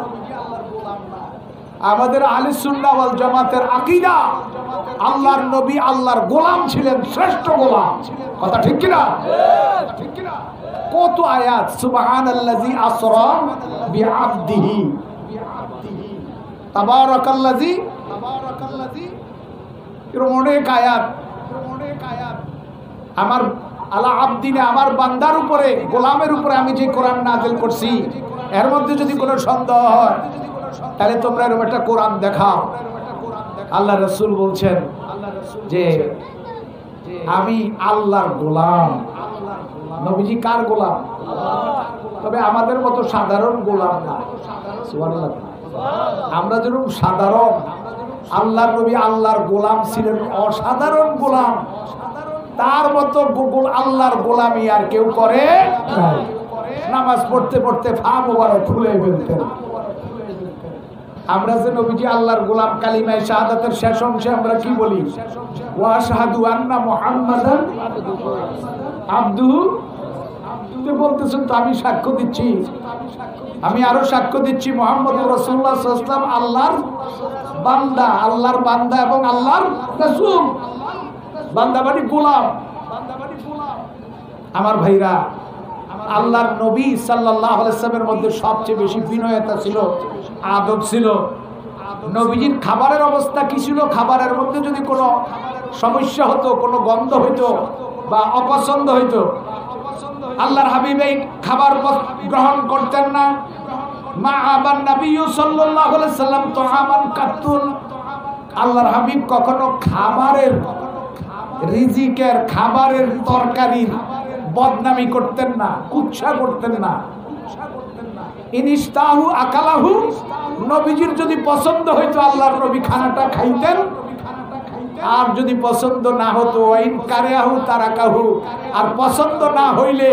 আমাদের আহলে সুন্নাহ ওয়াল জামাতের আকীদা, আল্লাহর নবী আল্লাহর গোলাম ছিলেন, শ্রেষ্ঠ গোলাম। কথা ঠিক কিনা? কত আয়াত, সুবহানাল্লাযী আসরা বিআবদিহি, তাবারাকাল্লাযী, এরকম অনেক আয়াত। আমার আলা আবদিনে, আমার বান্দার উপরে, গোলামের উপরে আমি যে কোরআন নাযিল করছি, এর মধ্যে যদি কোনো সন্দেহ হয়, তাহলে তোমরা এরকম একটা কোরআন দেখাও। আল্লাহ রাসূল বলছেন যে আমি আল্লাহর গোলাম। নবীজি কার গোলাম? তবে আমাদের মতো সাধারণ গোলাম না। সুবহানাল্লাহ। আমরা যেরকম সাধারণ, আল্লাহর নবী আল্লাহর গোলাম ছিলেন, অসাধারণ গোলাম। তার মতো আল্লাহর গোলামি আর কেউ করে নাই। নামাজ পড়তে পড়তে ফা মোবারক খুলে ফেলতেন। আমরা যে নবীজি আল্লাহর গোলাম, কালিমায়ে শাহাদাতের শেষ অংশে আমরা কি বলি? ওয়া আশহাদু আন্না মুহাম্মাদান আবদুহু। তো বলতেছেন তো আমি সাক্ষ্য দিচ্ছি, আমি আরো সাক্ষ্য দিচ্ছি মুহাম্মদুর রাসূলুল্লাহ সাল্লাল্লাহু আলাইহি ওয়াসাল্লাম আল্লাহর বান্দা, আল্লাহর বান্দা এবং আল্লাহর রাসূল। বান্দা মানে গোলাম। আমার ভাইরা, আল্লাহর নবী সাল্লাল্লাহু আলাইহি ওয়াসাল্লামের মধ্যে সবচেয়ে বেশি বিনয়তা ছিল, আদব ছিল। নবীজির খাবারের অবস্থা কি ছিল? খাবারের মধ্যে যদি কোনো সমস্যা হতো, কোনো গন্ধ হইতো বা অপছন্দ হইতো, আল্লাহর হাবিব এই খাবার গ্রহণ করতেন না। মা আবান নবী সাল্লাল্লাহু আলাইহি ওয়াসাল্লাম তুআমান কাতুল, আল্লাহর হাবিব কখনো খাবারের, রিজিকের, খাবারের, তরকারির বদনামি করতেন না, কুৎসা করতেন না। ইনিস্তাহু আকালাহু, নবীজির যদি পছন্দ হইতো আল্লাহর নবী খানাটা খাইতেন, আর যদি পছন্দ না হতো ওয়াইন কারিয়াহু তারাকাহু, আর পছন্দ না হইলে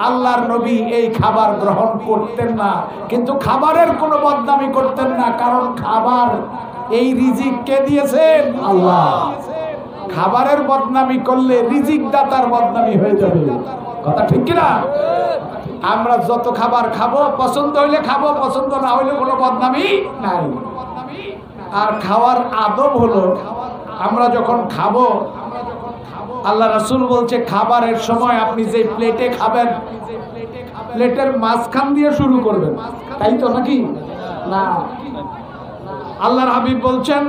আল্লাহর নবী এই খাবার গ্রহণ করতেন না। কিন্তু খাবারের কোনো বদনামি করতেন না, কারণ খাবার এই রিজিক কে দিয়েছেন? আল্লাহ। খাবারের বদনামি করলে রিজিক দাতার বদনামি হয়ে যাবে। কথা ঠিক কি না? আমরা যত খাবার খাবো, পছন্দ হইলে খাবো, পছন্দ না হইলে কোনো বদনামি নাই। আর খাওয়ার আদব হলো, আমরা যখন খাবো, আল্লাহ রাসূল বলছে খাবারের সময় আপনি যে প্লেটে খাবেন, প্লেটের মাঝখান দিয়ে শুরু করবেন, তাই তো নাকি? না, আল্লাহর হাবিব বলছেন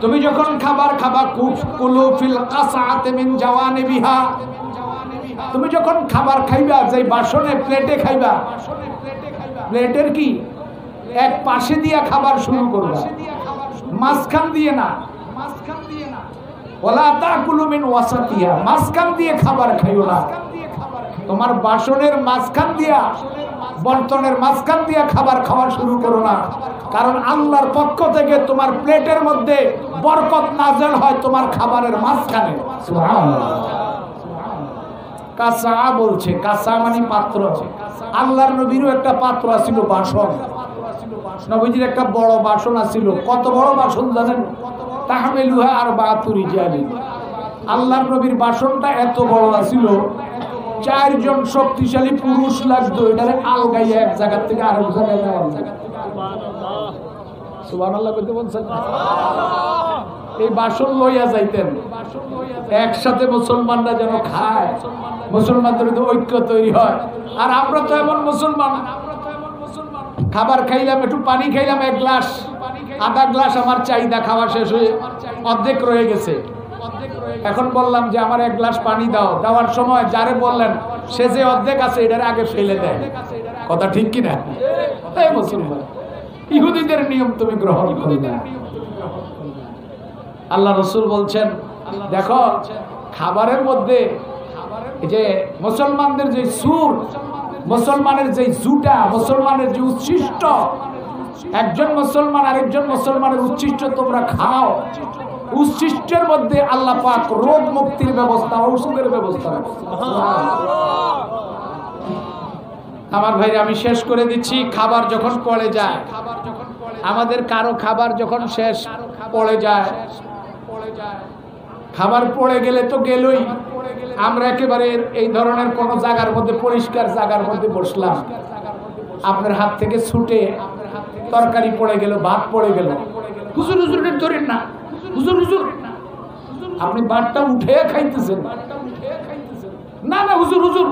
তুমি যখন খাবার খাবা, কুলু ফিল কাসাআতি মিন জাওয়ানিবিহা, তুমি যখন খাবার খাইবা যে বাসনে প্লেটে খাইবা, প্লেটের কি এক পাশে দিয়া খাবার শুরু করবা, মাঝখান দিয়ে না। ওয়ালা তাকুলু মিন ওয়াসাতিয়া, মাঝখান দিয়ে খাবার খাইও না। তোমার বাসনের মাঝখান দিয়া, বর্তনের মাঝখান দিয়া খাবার খাওয়া শুরু করো না, কারণ আল্লাহর পক্ষ থেকে তোমার প্লেটের মধ্যে বরকত নাযিল হয় তোমার খাবারের মাঝখানে। সুবহানাল্লাহ। কাসা বলছে, কাসা মানে পাত্র। আল্লাহর নবীরও একটা পাত্র ছিল, বাসন। নবীজির একটা বড় বাসন ছিল। কত বড় বাসন জানেন? তাহমিলুহা আরবাতু রিজালিন। আল্লাহর নবীর বাসনটা এত বড় ছিল, 4 জন শক্তিশালী পুরুষ লাগতো এটারে আলগাইয়া এক জায়গা থেকে আরেক জায়গায় নেওয়ার জন্য। সুবহানাল্লাহ কইতে বলছেন? এই বাসন লইয়া যাইতেন, একসাথে মুসলমানরা যেন খায়, মুসলমানদের ঐক্য তৈরি হয়। আর আমরা তো এমন মুসলমান, খাবার খাইলাম, একটু পানি খাইলাম, 1 গ্লাস, আধা গ্লাস আমার চাহিদা খাওয়া শেষ হয়ে অর্ধেক রয়ে গেছে। এখন বললাম যে আমার 1 গ্লাস পানি দাও, দেওয়ার সময় যারে বললেন সে যে অর্ধেক আছে এটার আগে ফেলে দেয়। কথা ঠিক কিনা? এই মুসলমান, ইহুদিদের নিয়ম তুমি গ্রহণ করবে না। আল্লাহ রাসূল বলছেন দেখো খাবারের মধ্যে যে মুসলমানদের যে সুর, মুসলমানের যে জুটা, মুসলমানের যে উচ্ছিষ্ট, একজন মুসলমান আরেকজন মুসলমানের উচ্ছিষ্ট তোমরা খাও। উচ্ছিষ্টের মধ্যে আল্লাহ পাক রোগ মুক্তির ব্যবস্থা, ঔষধের ব্যবস্থা। আমার ভাই আমি শেষ করে দিচ্ছি। খাবার যখন পড়ে যায়, আমাদের কারো খাবার যখন শেষ পড়ে যায়, খাবার পড়ে গেলে তো গেলই, আমরা একেবারে এই ধরনের কোন জায়গার মধ্যে, পরিষ্কার জায়গার মধ্যে বসলাম, আপনার হাত থেকে ছুটে তরকারি পড়ে গেল, ভাত পড়ে গেল, হুজুর হুজুর ধরেন না, হুজুর হুজুর আপনি ভাতটা উঠে খাইতেছেন, না না হুজুর হুজুর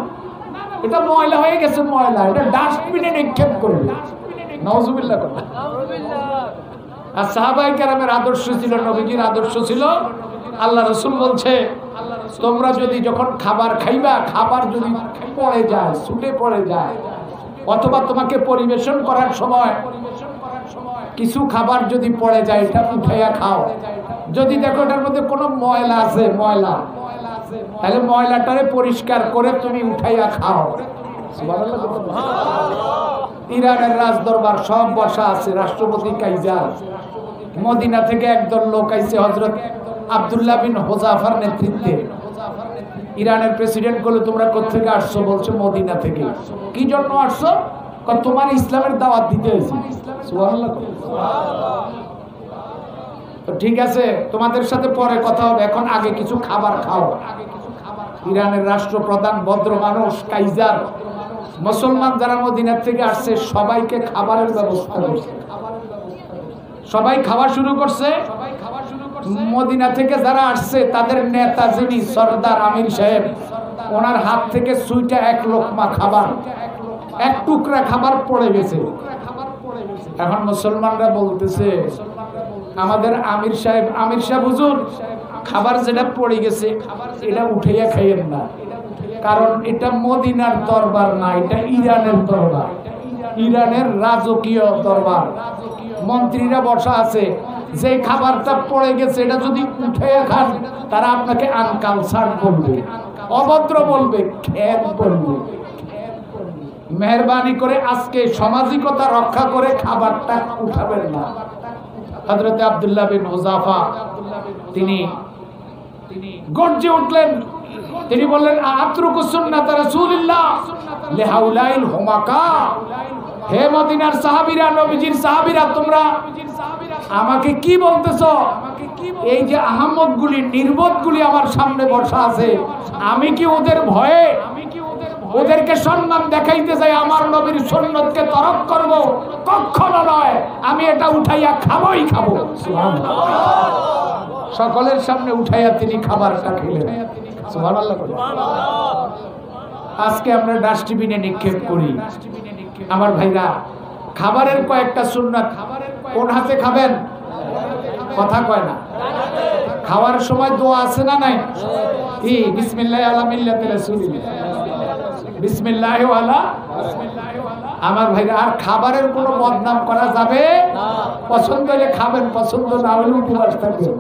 এটা ময়লা হয়ে গেছে, ময়লা, এটা ডাস্টবিনে নিক্ষেপ করবে। নাউজুবিল্লাহ। আর সাহাবায়ে কেরামের আদর্শ ছিল, নবীজির আদর্শ ছিল, আল্লাহ রাসূল বলছে তোমরা যদি যখন খাবার খাইবা, খাবার যদি পড়ে যায়, ছুটে পড়ে যায়, অথবা তোমাকে পরিবেশন করার সময় কিছু খাবার যদি পড়ে যায়, এটা উঠাইয়া খাও। যদি দেখো এটার মধ্যে কোনো ময়লা আছে, ময়লা, তাহলে ময়লাটারে পরিষ্কার করে তুমি উঠাইয়া খাও। ইরানের রাজদরবার সব বসা আছে, রাষ্ট্রপতি কাইজার, মদিনা থেকে একদল লোক আইছে হযরত আব্দুল্লাহ বিন হুযাফার নেতৃত্বে। ইরানের প্রেসিডেন্ট বলে তোমরা কোথা থেকে আসছো? বলছে মদিনা থেকে। কি জন্য আসছো? তোমার ইসলামের দাওয়াত দিতে হয়েছে। সুবহানাল্লাহ। তো ঠিক আছে, তোমাদের সাথে পরে কথা হবে, এখন আগে কিছু খাবার খাও। ইরানের রাষ্ট্রপ্রধান ভদ্র মানুষ কাইজার মুসলমান যারা মদিনা থেকে আসছে সবাইকে খাবারের ব্যবস্থা করছে, সবাই খাওয়া শুরু করছে। মদিনা থেকে যারা আসছে তাদের নেতা যিনি সরদার আমির সাহেব, ওনার হাত থেকে সুইটা 1 লোকমা খাবার, 1 টুকরা খাবার পড়ে গেছে। এখন মুসলমানরা বলতেছে আমাদের আমির সাহেব হুজুর, খাবার যেটা পড়ে গেছে এটা উঠাইয়া খাইয়েন না, কারণ এটা মদিনার দরবার না, এটা ইরানের দরবার, ইরানের রাজকীয় দরবার, মন্ত্রীরা বসা আছে। যে খাবারটা পড়ে গেছে এটা যদি উঠাইয়া খান তারা আপনাকে আনকালচার বলবে, অভদ্র বলবে, খেদ বলবে। মেহরবানি করে আজকে সামাজিকতা রক্ষা করে খাবারটা উঠাবেন না। হযরত আব্দুল্লাহ বিন হুযাফা তিনি গর্জে উঠলেন। তিনি বললেন আতরুকু সুন্নাত রাসূলিল্লাহ লিহাউলাইল হুমাকা। হে মদিনার সাহাবীরা, নবীজির সাহাবীরা, তোমরা আমাকে কি বলতেছো? এই যে আহমদগুলি, নির্বোধগুলি আমার সামনে বসা আছে, আমি কি ওদের ভয়ে ওদেরকে সম্মান দেখাইতে যাই আমার নবীর সুন্নতকে তরক করব? কখনো নয়। আমি এটা উঠাইয়া খাবোই খাবো। সকলের সামনে উঠাইয়া তিনি খাবারটা খেলেন। সুবহানাল্লাহ। আজকে আমরা ডাস্টবিনে নিক্ষেপ করি। আমার ভাইরা, খাবারের কয়েকটা সুন্নাত কোন হাতে খাবেন? কথা কয় না। খাওয়ার সময় দোয়া আছে না নাই? কি বিসমিল্লাহি আলা মিল্লাতি রাসূলিল্লাহ, বিসমিল্লাহি আলা। আমার ভাইরা, আর খাবারের কোনো বদনাম করা যাবে পছন্দ হলে খাবেন, পছন্দ না হলে উপবাস থাকবেন,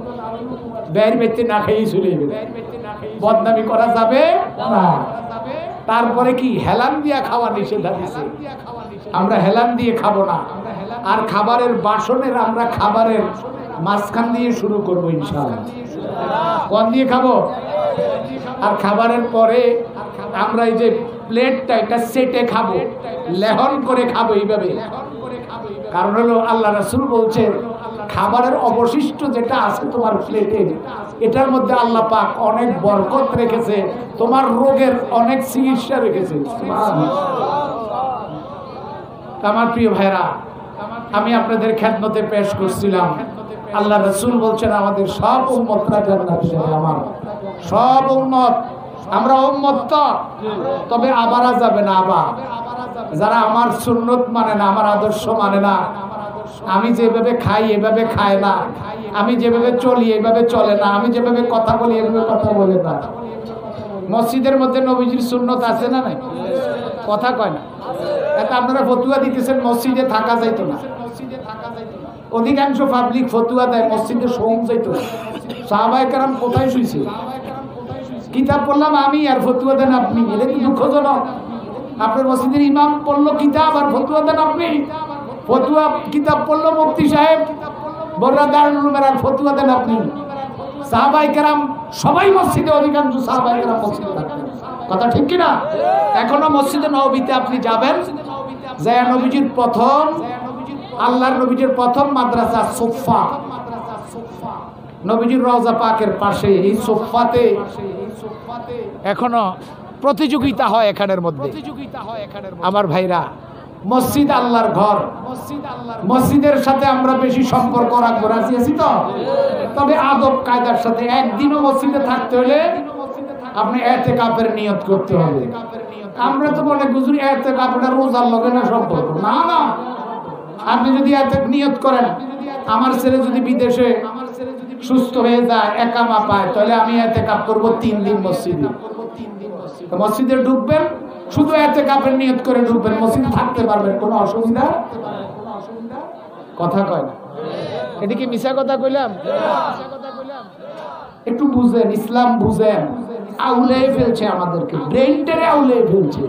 বের বেতে না খেয়েই চলে যাবেন। বদনামি করা যাবে না। তারপরে কি হেলান দিয়া খাওয়া নিষেধ আছে। আমরা হেলান দিয়ে খাবো না। আর খাবারের বাসনের আমরা খাবারের মাঝখান দিয়ে শুরু করবো ইনশাআল্লাহ। কোন দিয়ে খাবো? আর খাবারের পরে আমরা এই যে প্লেটটা, এটা সেটে খাবো, লেহন করে খাবো এইভাবে। কারণ হলো আল্লাহ রাসূল বলছে খাবারের অবশিষ্ট যেটা আছে তোমার প্লেটে, এটার মধ্যে আল্লাহ পাক অনেক বরকত রেখেছে, তোমার রোগের অনেক চিকিৎসা রেখেছে। আমার প্রিয় ভাইরা, আমি আপনাদের খেদমতে পেশ করছিলাম, আল্লাহ রাসূল বলছেন আমাদের সব উম্মতরা জান্নাতে যাবে। আমার সব উম্মত, আমরা উম্মত তো, তবে আবারা যাবে না। আবার যারা আমার সুন্নত মানে না, আমার আদর্শ মানে না, আমি যেভাবে খাই এভাবে খায় না, আমি যেভাবে চলি এভাবে চলে না, আমি যেভাবে কথা বলি এভাবে কথা বলে না। মসজিদের মধ্যে নবীজির সুন্নত আছে না নাই? কথা কয় না। এটা আপনারা ফতুয়া দিতেছেন মসজিদে থাকা যাইতো না। অধিকাংশ পাবলিক ফতুয়া দেয় মসজিদে শোম যাইতো না। সাহাবায়ে কেরাম কোথায় শুইছে? কিতাব পড়লাম আমি আর ফতুয়া দেন আপনি, এটা কি দুঃখজনক? আপনার মসজিদের ইমাম পড়লো কিতাব আর ফতুয়া দেন আপনি। ফতুয়া কিতাব পড়লো মুফতি সাহেব, বড়রা দারুল উলুমের, আর ফতুয়া দেন আপনি। সাহাবায়ে কেরাম সবাই মসজিদে, অধিকাংশ সাহাবায়ে কেরাম মসজিদে থাকতেন। কথা ঠিক কি না? এখনো মসজিদে নববীতে আপনি যাবেন, যায় নবীজির প্রথম, আল্লাহর নবীজির প্রথম মাদ্রাসা সুফা, নবীজির রওজা পাকের পাশে এই সুফাতে এখনো প্রতিযোগিতা হয় এখানের মধ্যে। আমার ভাইরা, মসজিদ আল্লাহর ঘর, মসজিদের সাথে আমরা বেশি সম্পর্ক রাখবো, রাজি আছি তো? তবে আদব কায়দার সাথে। একদিনও মসজিদে থাকতে হলে আপনি ইতিকাফের নিয়ত করতে হবে। আমরা তো মনে গুজরি ইতিকাফটা রোজার লগে না সম্পর্ক, না না। আপনি যদি নিয়ত করেন আমার ছেলে যদি বিদেশে সুস্থ হয়ে যায়, একামা পায়, তাহলে আমি ইতিকাফ করব 3 দিন মসজিদে। মসজিদে ঢুকবেন, শুধু ইতিকাফের নিয়ত করে ঢুকবেন, মসজিদে থাকতে পারবেন, কোনো অসুবিধা। কথা কয় না। এটা কি মিছা কথা কইলাম? একটু বুঝেন, ইসলাম বুঝেন। আউলাই ফেলছে আমাদেরকে, ব্রেনটারে আউলাই ফেলছে।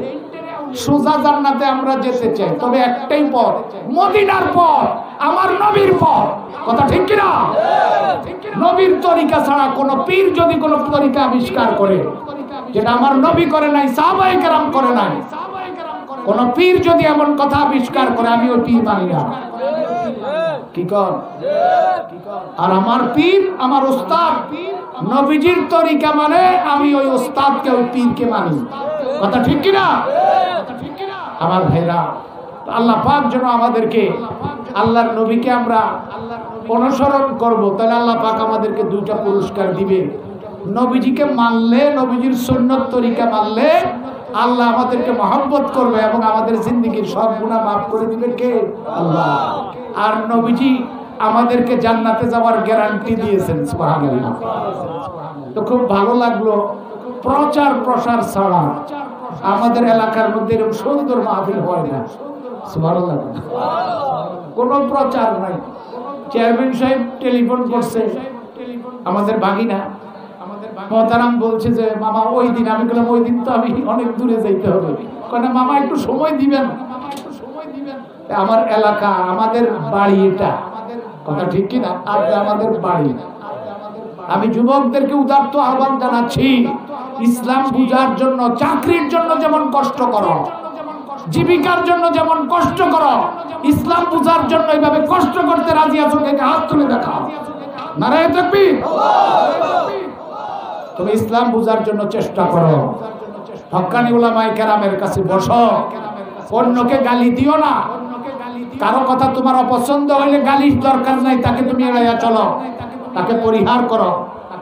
সোজা জান্নাতে আমরা যেতে চাই, তবে একটাই পথ, মদিনার পথ, আমার নবীর পথ। কথা ঠিক কিনা? নবীর তরিকা ছাড়া কোন পীর যদি কোন তরিকা আবিষ্কার করে যেটা আমার নবী করে নাই, সাহাবায়ে কেরাম করে নাই, কোন পীর যদি এমন কথা আবিষ্কার করে, আমি ওই পীর মানি না। কি কর? আর আমার পীর, আমার ওস্তাদ নবীজির তরিকা মানে, আমি ওই ওস্তাদকে, ওই পীরকে মানি। কথা ঠিক কিনা? আমার ভাইরা, আল্লাহ পাক যেন আমাদেরকে, আল্লাহর নবীকে আমরা অনুসরণ করব, তাহলে আল্লাহ পাক আমাদেরকে 2টা পুরস্কার দিবে। নবীজিকে মানলে, নবীজির সুন্নত তরিকা মানলে আল্লাহ আমাদেরকে মহব্বত করবে এবং আমাদের জিন্দেগীর সব গুনাহ মাফ করে দিবে কে? আল্লাহ। আর নবীজি আমাদেরকে জান্নাতে যাওয়ার গ্যারান্টি দিয়েছেন। সুবহানাল্লাহ। তো খুব ভালো লাগলো, প্রচার প্রসার ছাড়া আমাদের এলাকার মধ্যে এরকম সুন্দর মাহফিল হয় না। সুবহানাল্লাহ। কোনো প্রচার নাই। চেয়ারম্যান সাহেব টেলিফোন করছে, আমাদের ভাগিনা মহতারাম বলছে যে মামা ওই দিন, আমি বললাম ওই দিন তো আমি অনেক দূরে যাইতে হবে। কেন মামা একটু সময় দিবেন? আমার এলাকা, আমাদের বাড়ি এটা। কথা ঠিক কিনা? আর আমাদের বাড়ি, আমি যুবকদেরকে উদাত্ত আহ্বান জানাচ্ছি, ইসলাম বুঝার জন্য, চাকরির জন্য যেমন কষ্ট করো, জীবিকার জন্য যেমন কষ্ট করো, ইসলাম বুঝার জন্য এইভাবে কষ্ট করতে রাজি আছো? থেকে হাত তুলে দেখাও। নারায়ে তাকবীর। তুমি ইসলাম বুঝার জন্য চেষ্টা করো, হক্কানি উলামায়ে কেরামের কাছে বসো, অন্যকে গালি দিও না। কারো কথা তোমার অপছন্দ হইলে গালির দরকার নাই, তাকে তুমি এড়াইয়া চলো, তাকে পরিহার করো,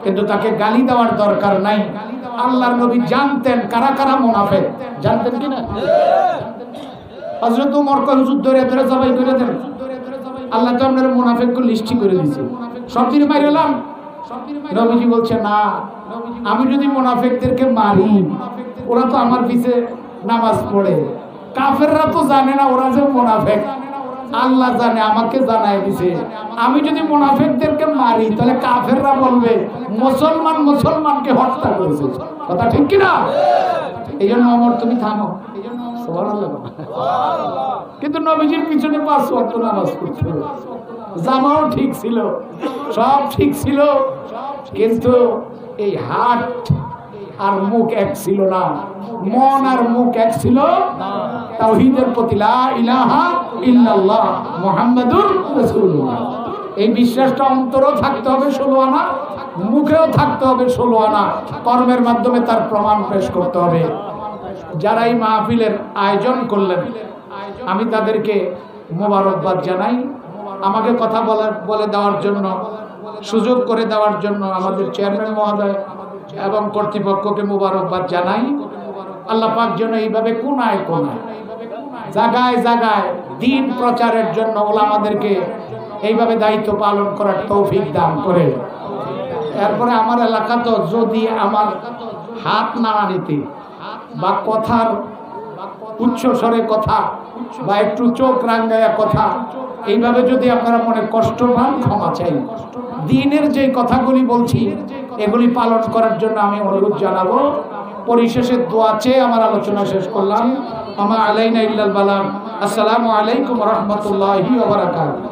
কিন্তু তাকে গালি দেওয়ার দরকার নাই। আল্লাহর নবী জানতেন কারা কারা মুনাফিক, জানতেন কি না? হযরত ওমর কয় হুজুর ধরে ধরে জবাই করে দেন, আল্লাহ তো আপনার মুনাফিককে লিস্টি করে দিয়েছে, সব দিন মাইরালাম। নবীজি বলছে না, আমি যদি মুনাফিকদেরকে মারি, ওরা তো আমার পিছে নামাজ পড়ে, কাফেররা তো জানে না ওরা যে মুনাফিক, আল্লাহ জানে, আমাকে জানাই দিছে। আমি যদি মুনাফিকদেরকে মারি তাহলে কাফেররা বলবে মুসলমান মুসলমানকে হত্যা করেছে, কথা ঠিক কি না? এই জন্য ওমর তুমি থামো। সুবহানাল্লাহ। কিন্তু নবীজির পিছনে 5 ওয়াক্ত নামাজ পড়তে, জামাও ঠিক ছিল, সব ঠিক ছিল, কিন্তু এই হাত আর মুখ এক ছিল না, মন আর মুখ এক ছিল তাওহীদের প্রতি, লা ইলাহা ইল্লাল্লাহ মুহাম্মাদুর রাসূলুল্লাহ। এই বিশ্বাসটা অন্তরেও থাকতে হবে 16 আনা, মুখেও থাকতে হবে 16 আনা, কর্মের মাধ্যমে তার প্রমাণ পেশ করতে হবে। যারা এই মাহফিলের আয়োজন করলেন, আমি তাদেরকে মোবারকবাদ জানাই। আমাকে কথা বলে দেওয়ার জন্য, সুযোগ করে দেওয়ার জন্য আমাদের চেয়ারম্যান মহোদয় এবং কর্তৃপক্ষকে মোবারকবাদ জানাই। আল্লাহ পাক যেন এইভাবে কোনায় কোনায়, জায়গায় জায়গায় দ্বীন প্রচারের জন্য ওলামাদেরকে এইভাবে দায়িত্ব পালন করার তৌফিক দান করে। এরপরে আমার এলাকা তো যদি আমার হাত নাড়ানিতে বা কথার উচ্চ স্বরে কথা বা একটু চোখ রাঙ্গায়া কথা, এইভাবে যদি আপনারা মনে কষ্ট পান, ক্ষমা চাই। দ্বীনের যে কথাগুলি বলছি এগুলি পালন করার জন্য আমি অনুরোধ জানাবো। পরিশেষে দোয়া চেয়ে আমার আলোচনা শেষ করলাম। আমা আলাইনা ইল্লাল বালাগ। আসসালামু আলাইকুম ওয়া রাহমাতুল্লাহি ওয়া বারাকাতুহু।